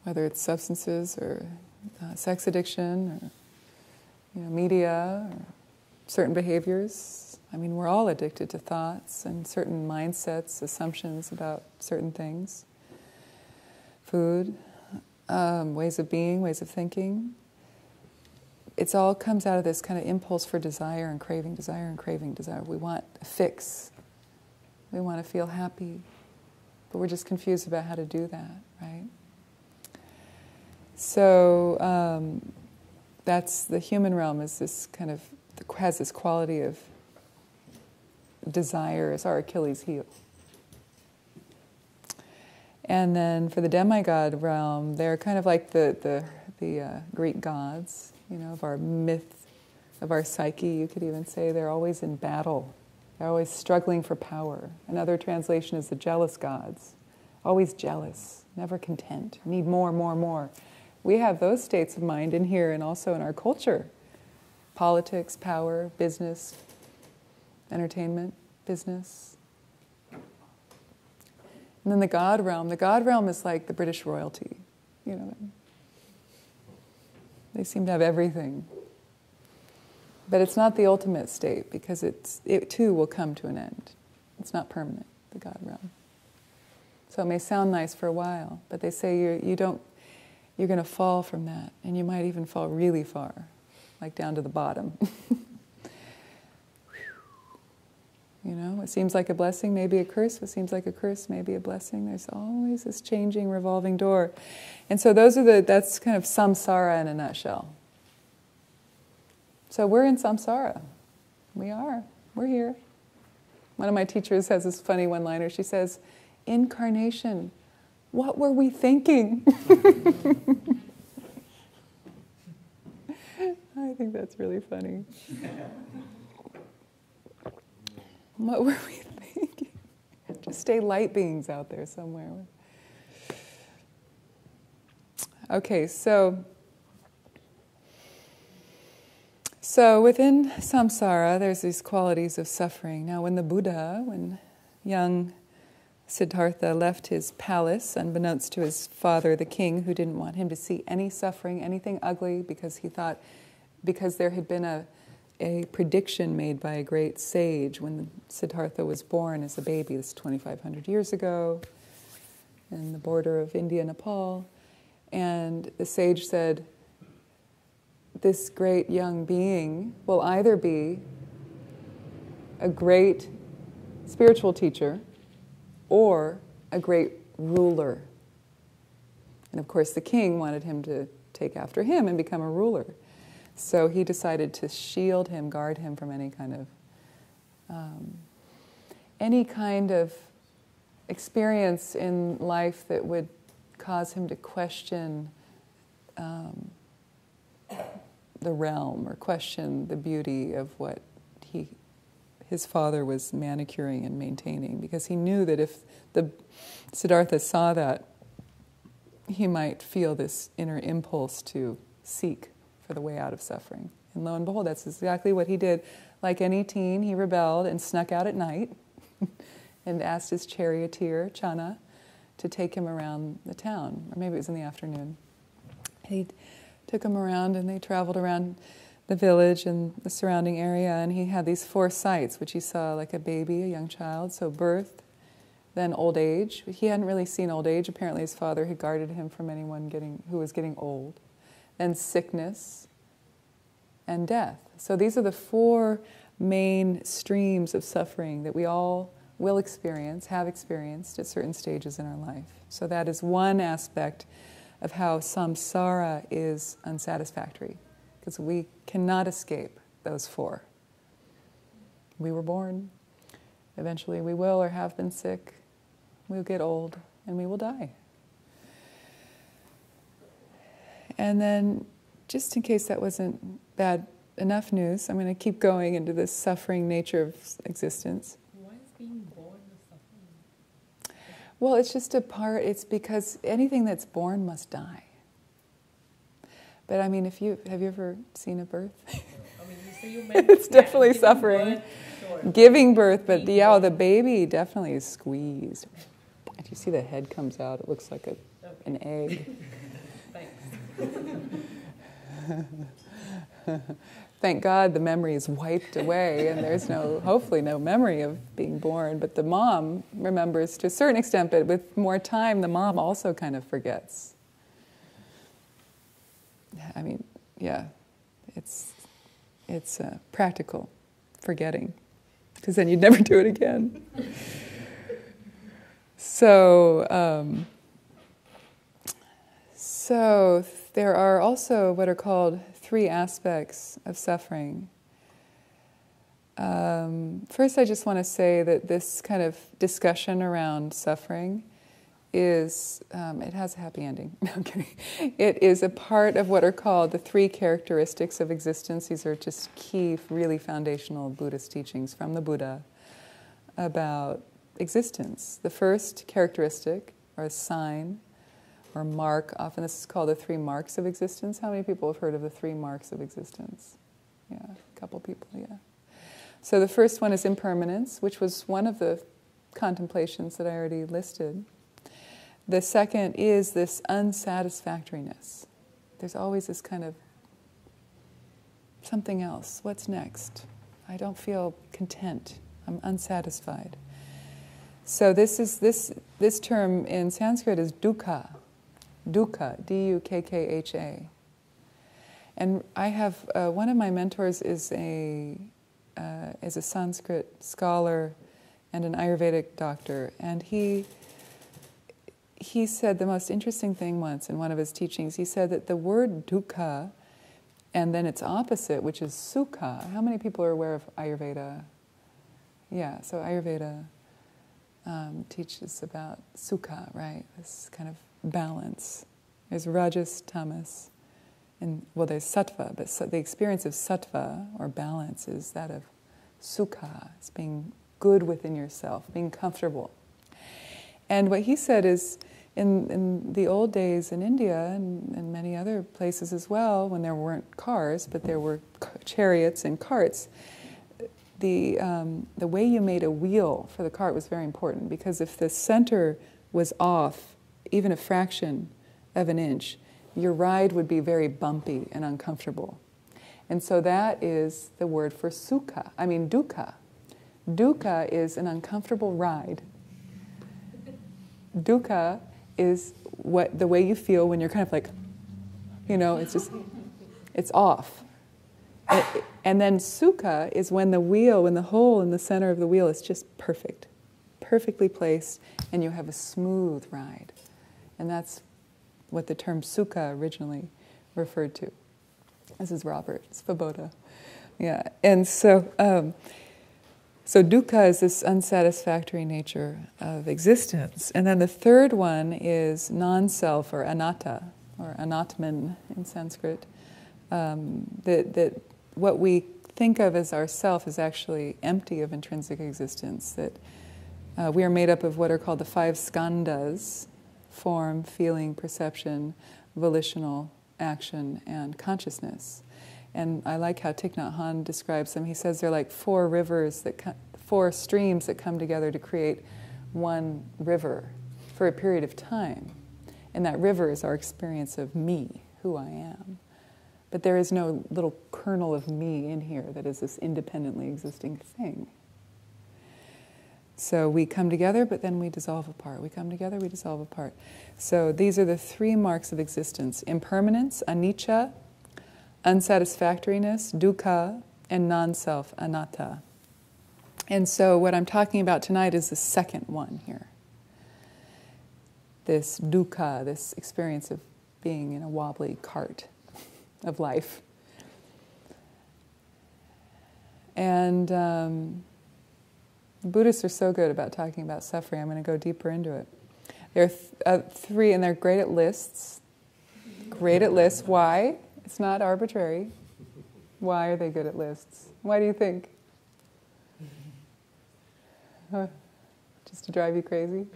whether it's substances or sex addiction or media or certain behaviors. I mean, we're all addicted to thoughts and certain mindsets, assumptions about certain things. Food, ways of being, ways of thinking. It all comes out of this kind of impulse for desire and craving, desire and craving, desire. We want a fix. We want to feel happy. But we're just confused about how to do that, right? So that's the human realm, is this kind of, has this quality of desire as our Achilles heel. And then for the demigod realm, they're kind of like the Greek gods, of our myth, of our psyche, you could even say. They're always in battle. They're always struggling for power. Another translation is the jealous gods. Always jealous, never content, need more, more, more. We have those states of mind in here and also in our culture. Politics, power, business, entertainment, business. And then the God realm. The God realm is like the British royalty. They seem to have everything. But it's not the ultimate state, because it too will come to an end. It's not permanent, the God realm. So it may sound nice for a while, but they say you're going to fall from that, and you might even fall really far, like down to the bottom. What seems like a blessing may be a curse. What seems like a curse may be a blessing. There's always this changing, revolving door. And so that's kind of samsara in a nutshell. So we're in samsara. We are. We're here. One of my teachers has this funny one-liner. She says, "Incarnation, what were we thinking?" I think that's really funny. What were we thinking? Just stay light beings out there somewhere. Okay, so within samsara, there's these qualities of suffering. Now, when young Siddhartha left his palace, unbeknownst to his father, the king, who didn't want him to see any suffering, anything ugly, because he thought, because there had been a prediction made by a great sage when Siddhartha was born as a baby, this 2,500 years ago, in the border of India, Nepal. And the sage said, this great young being will either be a great spiritual teacher or a great ruler. And of course the king wanted him to take after him and become a ruler. So he decided to shield him, guard him from any kind of experience in life that would cause him to question the realm or question the beauty of what his father was manicuring and maintaining, because he knew that if the Siddhartha saw that, he might feel this inner impulse to seek for the way out of suffering. And lo and behold, that's exactly what he did. Like any teen, he rebelled and snuck out at night and asked his charioteer, Channa, to take him around the town. Or maybe it was in the afternoon. He took him around, and they traveled around the village and the surrounding area, and he had these 4 sights, which he saw like a baby, a young child, so birth, then old age. He hadn't really seen old age. Apparently his father had guarded him from anyone who was getting old. Then sickness and death. So these are the 4 main streams of suffering that we all will experience, have experienced at certain stages in our life. So that is one aspect of how samsara is unsatisfactory, because we cannot escape those 4. We were born. Eventually we will or have been sick. We'll get old and we will die. And then, just in case that wasn't bad enough news, I'm going to keep going into this suffering nature of existence. Why is being born a suffering? Well, it's just a part, it's because anything that's born must die. But I mean, have you ever seen a birth? I mean, you say you meant It's definitely giving suffering. birth, sure. Giving birth, but the baby definitely is squeezed. If you see the head comes out, it looks like an egg. Thanks. Thank God the memory is wiped away, and there's hopefully no memory of being born. But the mom remembers to a certain extent, but with more time, the mom also kind of forgets. I mean, yeah, it's practical forgetting, because then you'd never do it again. So there are also what are called 3 aspects of suffering. First, I just want to say that this kind of discussion around suffering is, it has a happy ending. No, I'm kidding. It is a part of what are called the 3 characteristics of existence. These are just key, really foundational Buddhist teachings from the Buddha about existence. The first characteristic, or sign, or mark, often this is called the 3 marks of existence. How many people have heard of the 3 marks of existence? Yeah, a couple people, yeah. So the first one is impermanence, which was one of the contemplations that I already listed. The second is this unsatisfactoriness. There's always this kind of something else. What's next? I don't feel content. I'm unsatisfied. So this term in Sanskrit is dukkha. Dukkha, D-U-K-K-H-A. And I have one of my mentors is a Sanskrit scholar and an Ayurvedic doctor, and he said the most interesting thing once in one of his teachings. He said that the word dukkha and then its opposite, which is sukha. How many people are aware of Ayurveda? Yeah, so Ayurveda teaches about sukha, right? This kind of balance. There's rajas, tamas, and there's sattva, but the experience of sattva, or balance, is that of sukha. It's being good within yourself, being comfortable. And what he said is, in the old days in India and many other places as well, when there weren't cars, but there were chariots and carts, the way you made a wheel for the cart was very important, because if the center was off, even a fraction of an inch, your ride would be very bumpy and uncomfortable. And so that is the word for dukkha. Dukkha is an uncomfortable ride. Dukkha is the way you feel when you're kind of like, it's off. And then sukha is when the hole in the center of the wheel is just perfectly placed, and you have a smooth ride. And that's what the term sukha originally referred to. This is Robert Svoboda. Yeah, and so dukkha is this unsatisfactory nature of existence. And then the third one is non-self, or anatta, or anatman in Sanskrit. That what we think of as ourself is actually empty of intrinsic existence, that we are made up of what are called the 5 skandhas: form, feeling, perception, volitional action, and consciousness. And I like how Thich Nhat Hanh describes them. He says they're like 4 rivers, 4 streams that come together to create one river for a period of time. And that river is our experience of me, who I am. But there is no little kernel of me in here that is this independently existing thing. So we come together, but then we dissolve apart. We come together, we dissolve apart. So these are the 3 marks of existence: impermanence, anicca, unsatisfactoriness, dukkha, and non-self, anatta. And so what I'm talking about tonight is the second one here. This dukkha, this experience of being in a wobbly cart of life. And the Buddhists are so good about talking about suffering. I'm going to go deeper into it. There are 3, and they're great at lists. Great at lists. Why? It's not arbitrary. Why are they good at lists? Why do you think? Just to drive you crazy?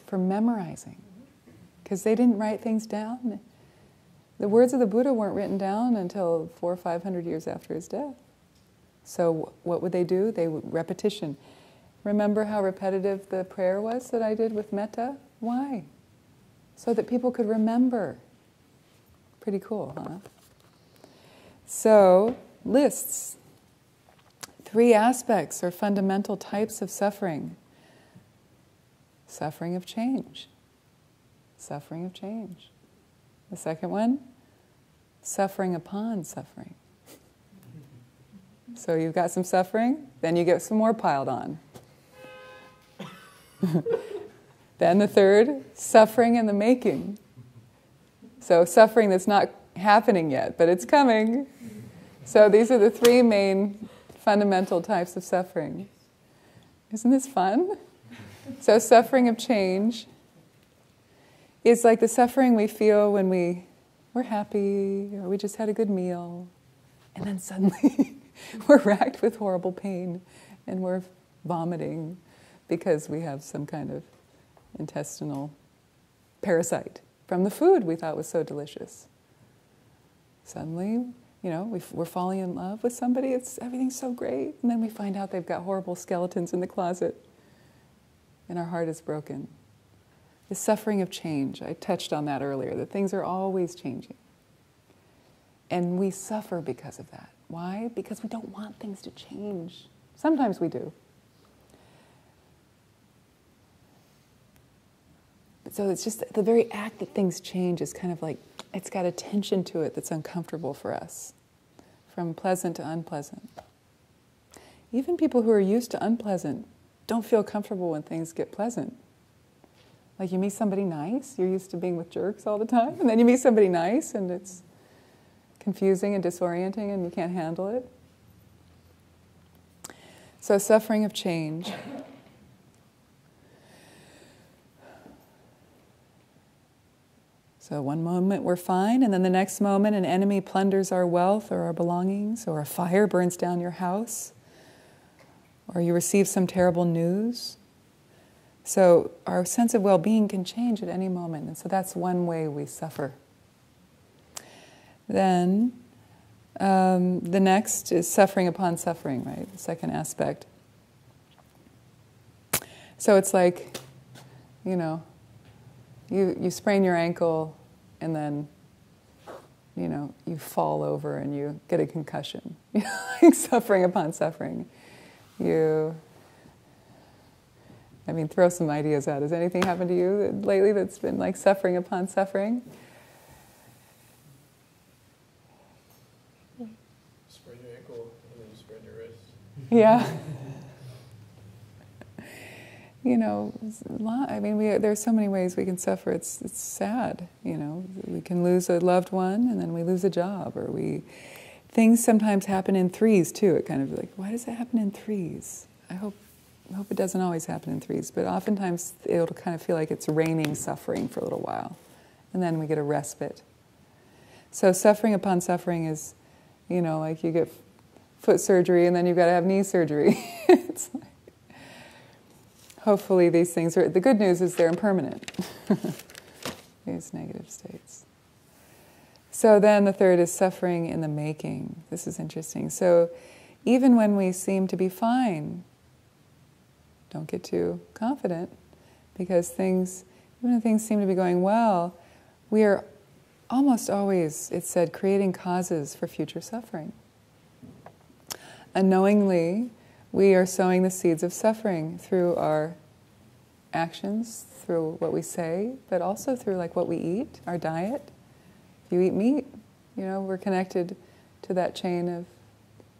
For memorizing. Because they didn't write things down. The words of the Buddha weren't written down until 400 or 500 years after his death. So what would they do? They would repetition. Remember how repetitive the prayer was that I did with metta? Why? So that people could remember. Pretty cool, huh? So, lists. 3 aspects or fundamental types of suffering. Suffering of change. Suffering of change. The second one, suffering upon suffering. So you've got some suffering, then you get some more piled on. Then the third, suffering in the making. So suffering that's not happening yet, but it's coming. So these are the 3 main fundamental types of suffering. Isn't this fun? So suffering of change is like the suffering we feel when we're happy, or we just had a good meal, and then suddenly we're racked with horrible pain, and we're vomiting because we have some kind of intestinal parasite from the food we thought was so delicious. Suddenly, we're falling in love with somebody, everything's so great, and then we find out they've got horrible skeletons in the closet, and our heart is broken. The suffering of change, I touched on that earlier, that things are always changing. And we suffer because of that. Why? Because we don't want things to change. Sometimes we do. So it's just the very act that things change is kind of like, it's got a tension to it that's uncomfortable for us, from pleasant to unpleasant. Even people who are used to unpleasant don't feel comfortable when things get pleasant. Like you meet somebody nice, you're used to being with jerks all the time, and then you meet somebody nice and it's confusing and disorienting and you can't handle it. So suffering of change. So one moment we're fine, and then the next moment an enemy plunders our wealth or our belongings, or a fire burns down your house, or you receive some terrible news. So our sense of well-being can change at any moment, and so that's one way we suffer. Then the next is suffering upon suffering, right? The second aspect. So it's like, you sprain your ankle and then, you fall over and you get a concussion. Like suffering upon suffering. Throw some ideas out. Has anything happened to you lately that's been like suffering upon suffering? Sprain your ankle and then you sprain your wrist. Yeah. There's so many ways we can suffer. It's sad. We can lose a loved one and then we lose a job, or things sometimes happen in threes too. It kind of like, why does that happen in threes? I hope it doesn't always happen in threes, but oftentimes it'll kind of feel like it's raining suffering for a little while, and then we get a respite. So suffering upon suffering is, like you get foot surgery and then you've got to have knee surgery. It's like, hopefully these things are, the good news is they're impermanent, these negative states. So then the third is suffering in the making. This is interesting. So even when we seem to be fine, don't get too confident, because things, even when things seem to be going well, we are almost always, it's said, creating causes for future suffering. Unknowingly, we are sowing the seeds of suffering through our actions, through what we say, but also through like what we eat, our diet. If you eat meat, we're connected to that chain of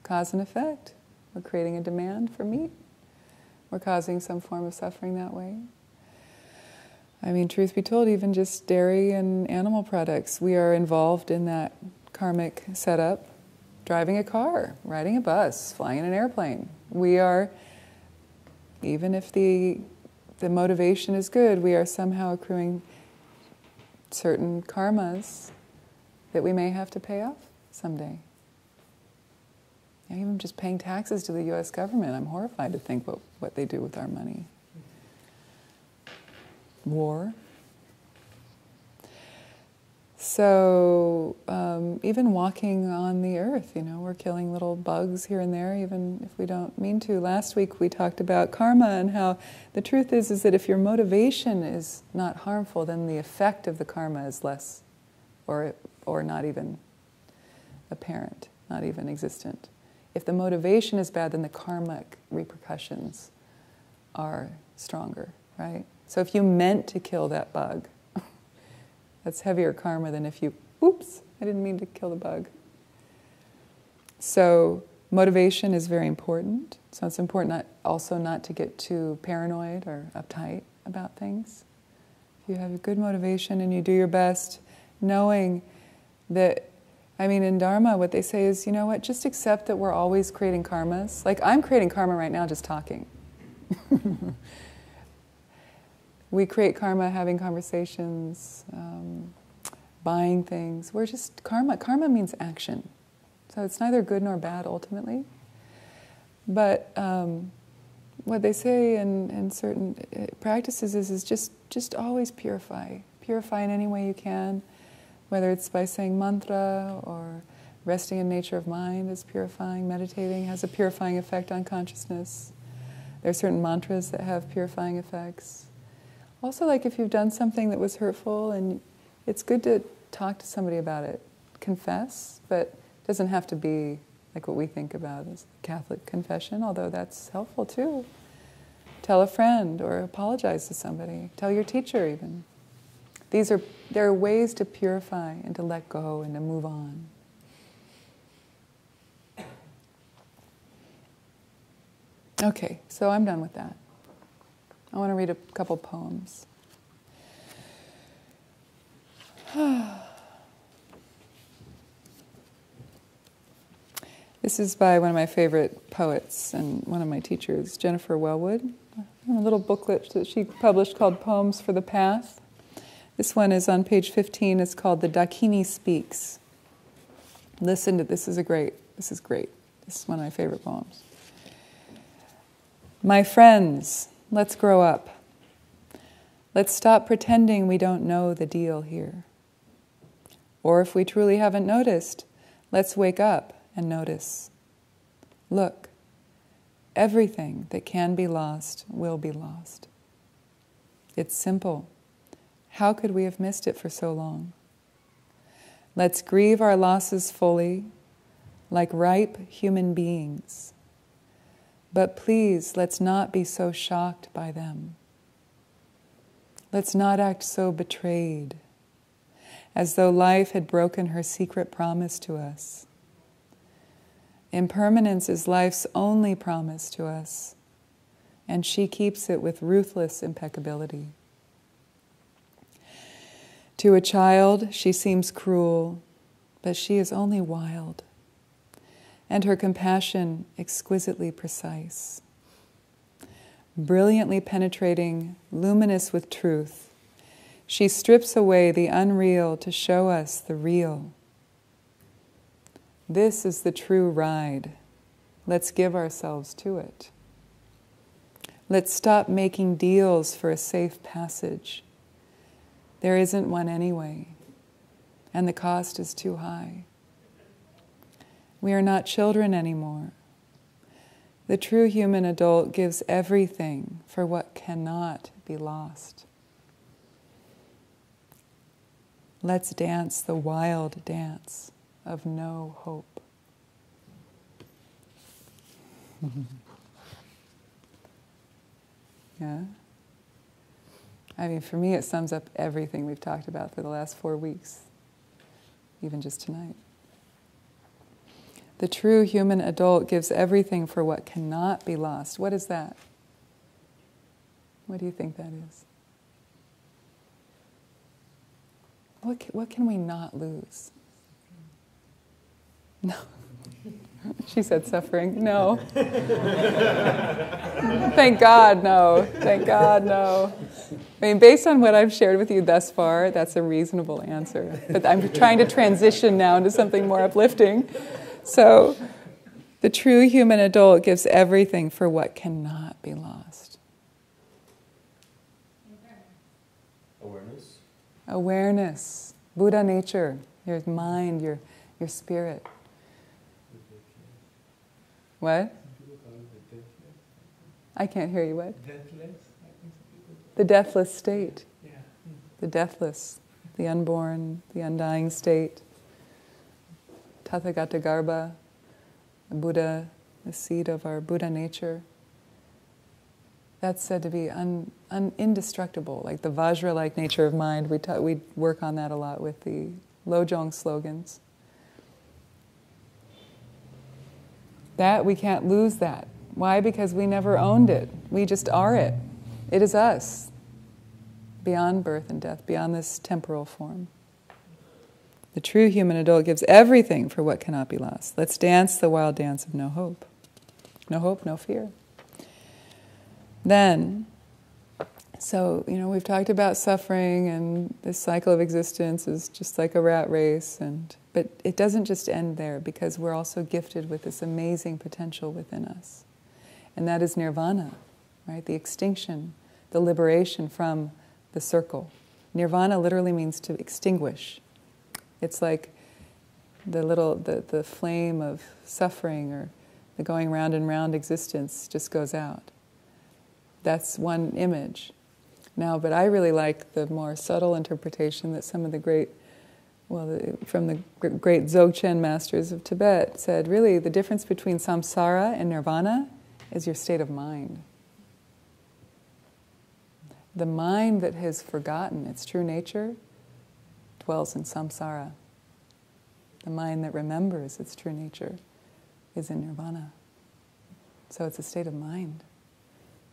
cause and effect. We're creating a demand for meat. We're causing some form of suffering that way. I mean, truth be told, even just dairy and animal products, we are involved in that karmic setup. Driving a car, riding a bus, flying in an airplane. We are, even if the motivation is good, we are somehow accruing certain karmas that we may have to pay off someday. Even just paying taxes to the U.S. government, I'm horrified to think what they do with our money. War. So even walking on the earth, we're killing little bugs here and there, even if we don't mean to. Last week we talked about karma and how the truth is that if your motivation is not harmful, then the effect of the karma is less, or not even apparent, not even existent. If the motivation is bad, then the karmic repercussions are stronger, right? So if you meant to kill that bug, that's heavier karma than if you, oops, I didn't mean to kill the bug. So motivation is very important. So it's important also not to get too paranoid or uptight about things. If you have a good motivation and you do your best, knowing that, in Dharma, what they say is, just accept that we're always creating karmas. Like, I'm creating karma right now just talking. We create karma having conversations, buying things. We're just karma. Karma means action. So it's neither good nor bad ultimately. But what they say in certain practices is just always purify. Purify in any way you can, whether it's by saying mantra or resting in nature of mind is purifying. Meditating has a purifying effect on consciousness. There are certain mantras that have purifying effects. Also, like if you've done something that was hurtful, and it's good to talk to somebody about it. Confess, but it doesn't have to be like what we think about as Catholic confession, although that's helpful too. Tell a friend or apologize to somebody. Tell your teacher even. There are ways to purify and to let go and to move on. Okay, so I'm done with that. I want to read a couple poems. This is by one of my favorite poets and one of my teachers, Jennifer Wellwood. A little booklet that she published called Poems for the Path. This one is on page 15. It's called The Dakini Speaks. Listen to this. This is great. This is one of my favorite poems. My friends, let's grow up. Let's stop pretending we don't know the deal here. Or if we truly haven't noticed, let's wake up and notice. Look, everything that can be lost will be lost. It's simple. How could we have missed it for so long? Let's grieve our losses fully, like ripe human beings. But please, let's not be so shocked by them. Let's not act so betrayed, as though life had broken her secret promise to us. Impermanence is life's only promise to us, and she keeps it with ruthless impeccability. To a child, she seems cruel, but she is only wild, and her compassion exquisitely precise. Brilliantly penetrating, luminous with truth, she strips away the unreal to show us the real. This is the true ride, Let's give ourselves to it. Let's stop making deals for a safe passage. There isn't one anyway, and the cost is too high. We are not children anymore. The true human adult gives everything for what cannot be lost. Let's dance the wild dance of no hope. Yeah? I mean, for me, it sums up everything we've talked about for the last 4 weeks, even just tonight. The true human adult gives everything for what cannot be lost. What is that? What do you think that is? What can we not lose? No. She said suffering. No. Thank God, no. Thank God, no. I mean, based on what I've shared with you thus far, that's a reasonable answer. But I'm trying to transition now into something more uplifting. So, the true human adult gives everything for what cannot be lost. Awareness. Awareness. Buddha nature. Your mind, your spirit. What? I can't hear you. What? Deathless. The deathless state. Yeah. The deathless, the unborn, the undying state. Tathagata Garbha, the Buddha, the seed of our Buddha nature. That's said to be indestructible, like the Vajra-like nature of mind. We work on that a lot with the Lojong slogans. That, we can't lose that. Why? Because we never owned it. We just are it. It is us. Beyond birth and death, beyond this temporal form. The true human adult gives everything for what cannot be lost. Let's dance the wild dance of no hope. No hope, no fear. Then, so, we've talked about suffering, and this cycle of existence is just like a rat race, but it doesn't just end there, because we're also gifted with this amazing potential within us. And that is nirvana, right? The extinction, the liberation from the circle. Nirvana literally means to extinguish. It's like the flame of suffering, or the going round and round existence just goes out. That's one image. Now, but I really like the more subtle interpretation that some of the great, from the great Dzogchen masters of Tibet said, really the difference between samsara and nirvana is your state of mind. The mind that has forgotten its true nature dwells in samsara. The mind that remembers its true nature is in nirvana. So it's a state of mind.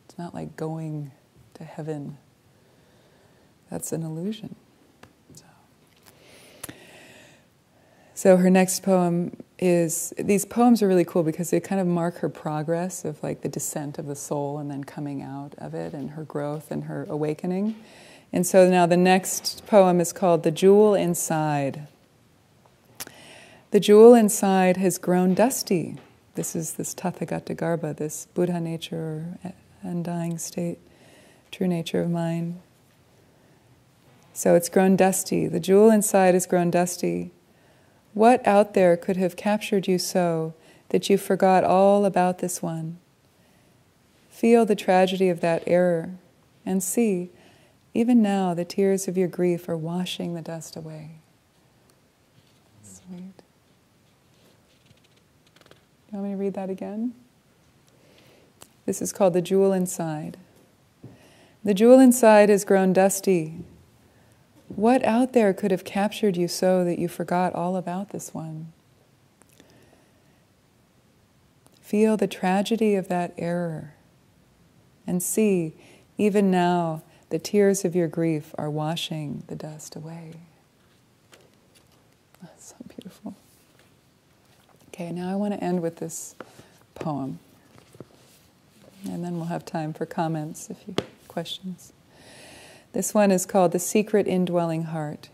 It's not like going to heaven. That's an illusion. So her next poem is, these poems are really cool because they kind of mark her progress of like the descent of the soul and then coming out of it, and her growth and her awakening. And so now the next poem is called The Jewel Inside. The jewel inside has grown dusty. This is this Tathagata Garbha, this Buddha nature, or undying state, true nature of mind. So it's grown dusty. The jewel inside has grown dusty. What out there could have captured you so that you forgot all about this one? Feel the tragedy of that error, and see, even now the tears of your grief are washing the dust away. Sweet. You want me to read that again? This is called The Jewel Inside. The jewel inside has grown dusty. What out there could have captured you so that you forgot all about this one? Feel the tragedy of that error, and see, even now, the tears of your grief are washing the dust away. That's so beautiful. Okay, now I want to end with this poem. And then we'll have time for comments if you have questions. This one is called The Secret Indwelling Heart.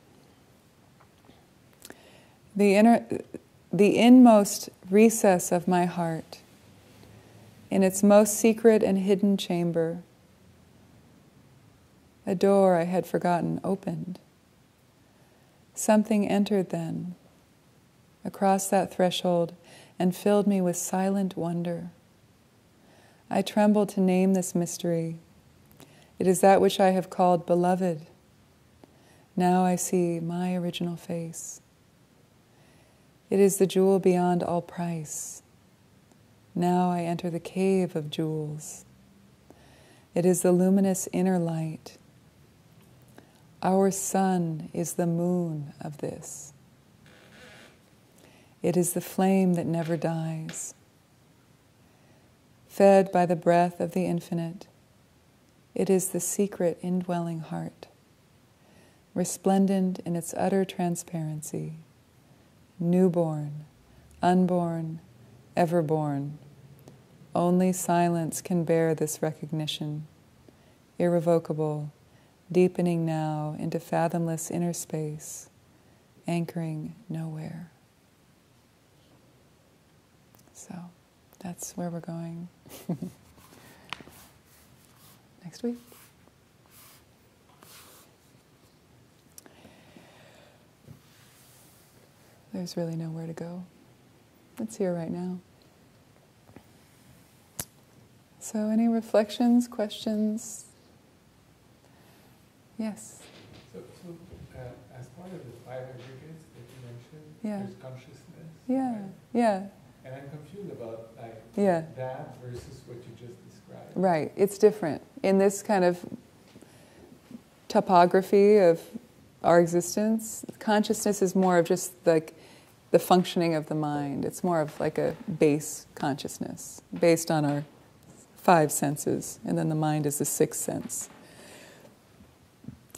The inmost recess of my heart in its most secret and hidden chamber. A door I had forgotten opened. Something entered then, across that threshold, and filled me with silent wonder. I tremble to name this mystery. It is that which I have called beloved. Now I see my original face. It is the jewel beyond all price. Now I enter the cave of jewels. It is the luminous inner light. Our sun is the moon of this. It is the flame that never dies. Fed by the breath of the infinite, it is the secret indwelling heart, resplendent in its utter transparency, newborn, unborn, everborn. Only silence can bear this recognition, irrevocable, deepening now into fathomless inner space, anchoring nowhere. So that's where we're going next week. There's really nowhere to go. It's here right now. So any reflections, questions? Yes? So as part of the five aggregates that you mentioned, Yeah. there's consciousness. Yeah, right? yeah, And I'm confused about yeah. that versus what you just described. Right, it's different. In this kind of topography of our existence, consciousness is more of just like the functioning of the mind. It's more of like a base consciousness, based on our five senses, and then the mind is the sixth sense.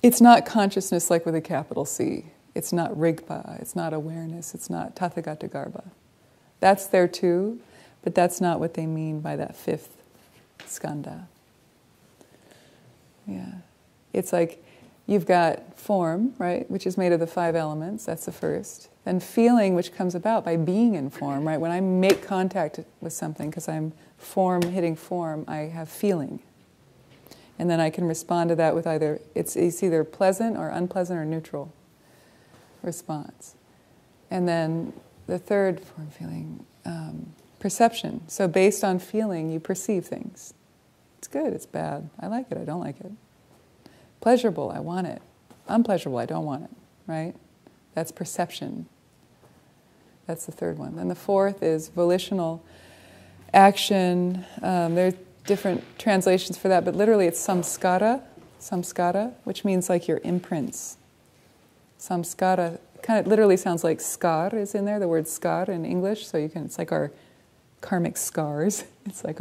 It's not consciousness like with a capital C. It's not rigpa, it's not awareness, it's not tathagata garbha. That's there too, but that's not what they mean by that fifth skandha. Yeah. It's like you've got form, right, which is made of the five elements, that's the first. Then feeling, which comes about by being in form, right? When I make contact with something, because I'm form hitting form, I have feeling. And then I can respond to that with either, it's either pleasant or unpleasant or neutral response. And then the third form feeling, perception. So based on feeling, you perceive things. It's good, it's bad, I like it, I don't like it. Pleasurable, I want it. Unpleasurable, I don't want it, right? That's perception. That's the third one. Then the fourth is volitional action. There are different translations for that, but literally it's samskara, which means like your imprints. Samskara kind of literally sounds like skar is in there, the word skar in English, so it's like our karmic scars. It's like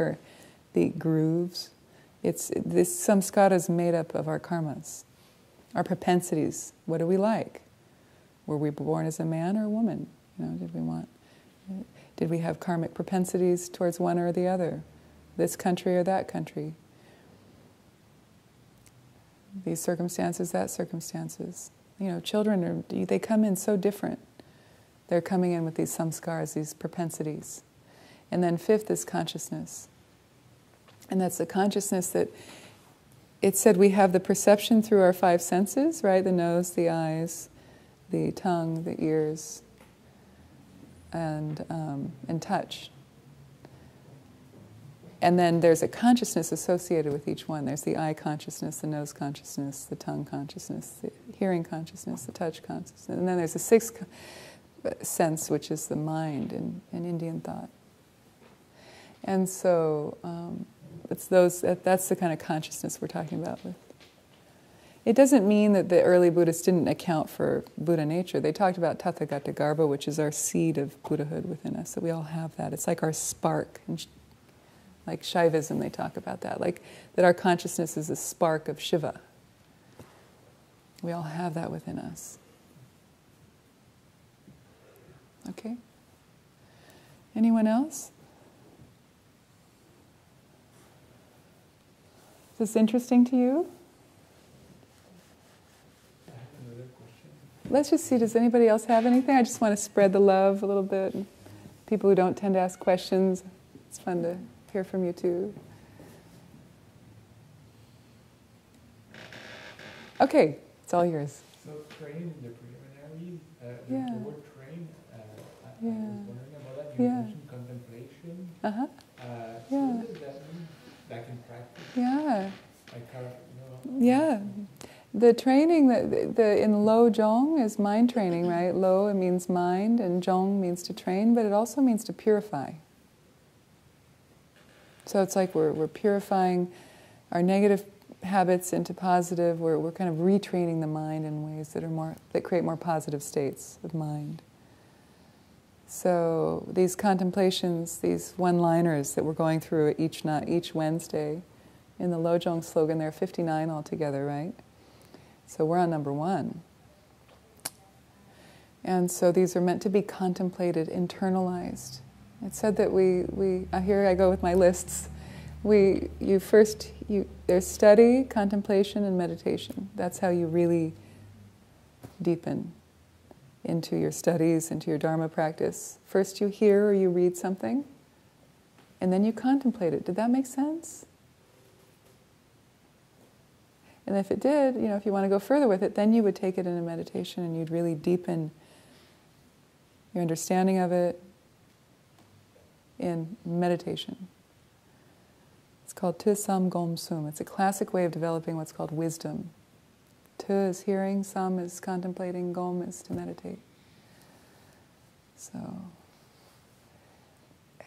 the grooves. This samskara is made up of our karmas, our propensities. What do we like? Were we born as a man or a woman? Did we have karmic propensities towards one or the other? This country or that country? These circumstances, that circumstances. Children, they come in so different. They're coming in with these samskaras, these propensities. And then fifth is consciousness. And that's the consciousness that, it said we have the perception through our five senses, right? The nose, the eyes, the tongue, the ears, and touch. And then there's a consciousness associated with each one. There's the eye consciousness, the nose consciousness, the tongue consciousness, the hearing consciousness, the touch consciousness. And then there's a sixth sense, which is the mind in Indian thought. And so that's the kind of consciousness we're talking about with. It doesn't mean that the early Buddhists didn't account for Buddha nature. They talked about tathagata garbha, which is our seed of Buddhahood within us. So we all have that. It's like our spark. And like Shaivism, they talk about that. Like that our consciousness is a spark of Shiva. We all have that within us. Okay? Anyone else? Is this interesting to you? I have another question. Let's just see, does anybody else have anything? I just want to spread the love a little bit. People who don't tend to ask questions, it's fun to hear from you too. Okay, it's all yours. So train, the preliminaries, Yeah. the word train, I Yeah. was wondering about that. You Yeah. mentioned contemplation. Uh-huh. So Yeah. what does that mean? Like in practice? Yeah. Like, Yeah. The training in Lo Zhong is mind training, right? Lo, it means mind, and Zhong means to train, but it also means to purify. So it's like we're purifying our negative habits into positive. We're kind of retraining the mind in ways that create more positive states of mind. So these contemplations, these one-liners that we're going through each Wednesday, in the Lo Zhong slogan, there are 59 altogether, right? So we're on number 1. And so these are meant to be contemplated, internalized. It said that here I go with my lists. There's study, contemplation, and meditation. That's how you really deepen into your studies, into your dharma practice. First you hear or you read something, and then you contemplate it. Did that make sense? And if it did, if you want to go further with it, then you would take it into meditation and you'd really deepen your understanding of it in meditation. It's called Tu Sam Gom Sum. It's a classic way of developing what's called wisdom. Tu is hearing, Sam is contemplating, Gom is to meditate. So,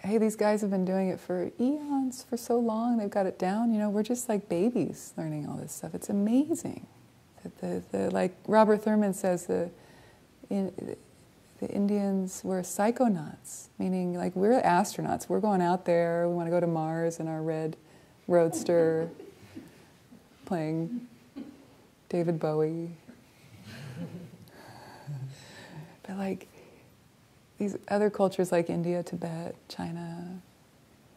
hey, these guys have been doing it for eons, for so long. They've got it down. We're just like babies learning all this stuff. It's amazing. Like Robert Thurman says, the Indians were psychonauts, meaning like we're astronauts. We're going out there. We want to go to Mars in our red roadster, playing David Bowie. But like these other cultures like India, Tibet, China,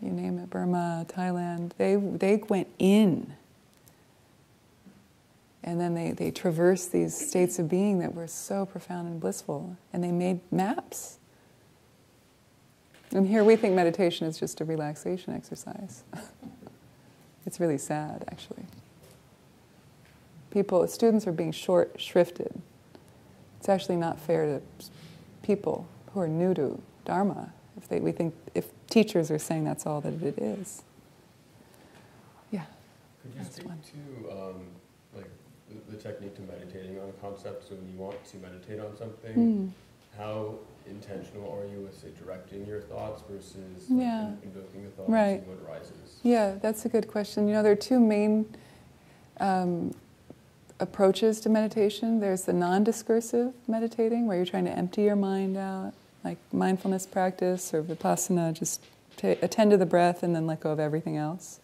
you name it, Burma, Thailand, they went in. And then they traversed these states of being that were so profound and blissful. And they made maps. And here we think meditation is just a relaxation exercise. It's really sad, actually. Students are being short-shrifted. It's actually not fair to people who are new to dharma if teachers are saying that's all that it is. Yeah. Could you speak to the technique to meditating on a concept? So when you want to meditate on something, how intentional are you with, say, directing your thoughts versus invoking the thoughts and seeing what arises? Yeah, that's a good question. There are two main approaches to meditation. There's the non-discursive meditating, where you're trying to empty your mind out, like mindfulness practice or vipassana, just attend to the breath and then let go of everything else.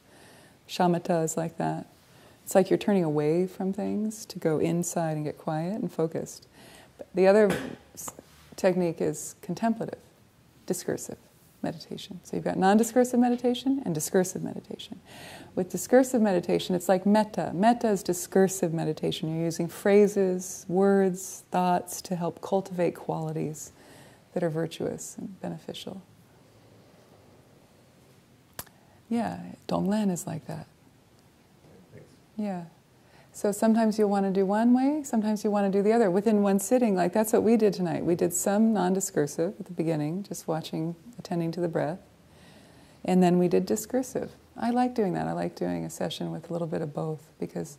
Shamatha is like that. It's like you're turning away from things to go inside and get quiet and focused. But the other technique is contemplative, discursive meditation. So you've got non-discursive meditation and discursive meditation. With discursive meditation, it's like metta. Metta is discursive meditation. You're using phrases, words, thoughts to help cultivate qualities that are virtuous and beneficial. Yeah, Donglen is like that. Yeah. So sometimes you'll want to do one way, sometimes you want to do the other. Within one sitting, like that's what we did tonight. We did some non-discursive at the beginning, just watching, attending to the breath. And then we did discursive. I like doing that. I like doing a session with a little bit of both, because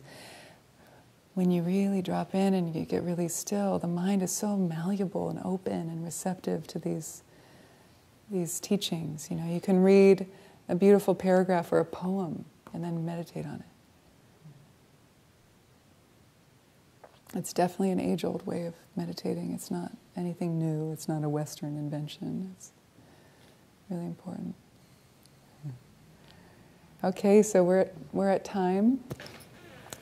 when you really drop in and you get really still, the mind is so malleable and open and receptive to these teachings. You can read a beautiful paragraph or a poem and then meditate on it. It's definitely an age-old way of meditating. It's not anything new. It's not a Western invention. It's really important. Okay, so we're at time.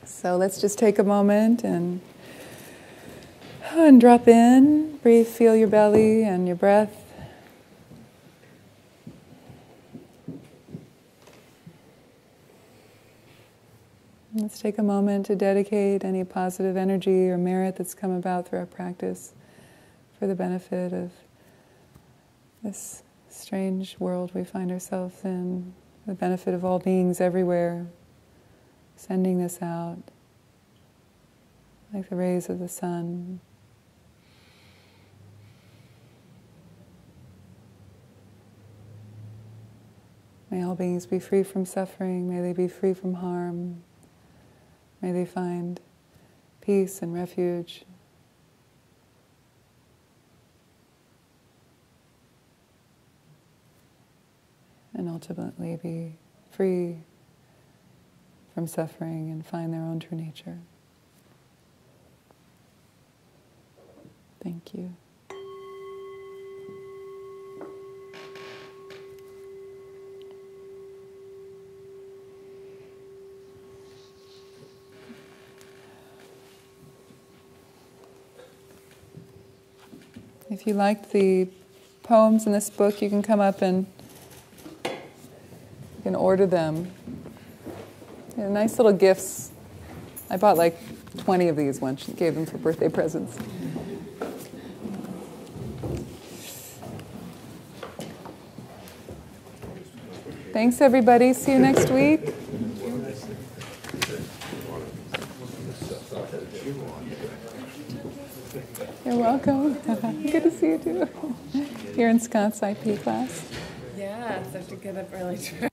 So let's just take a moment and drop in. Breathe, feel your belly and your breath. Let's take a moment to dedicate any positive energy or merit that's come about through our practice for the benefit of this strange world we find ourselves in, the benefit of all beings everywhere, sending this out like the rays of the sun. May all beings be free from suffering. May they be free from harm. May they find peace and refuge. And ultimately be free from suffering and find their own true nature. Thank you. If you liked the poems in this book, you can come up and you can order them. They're nice little gifts. I bought like 20 of these once, gave them for birthday presents. Thanks, everybody. See you next week. You're welcome. Good to see you too. You're in Scott's IP class. Yeah, so I have to get up early to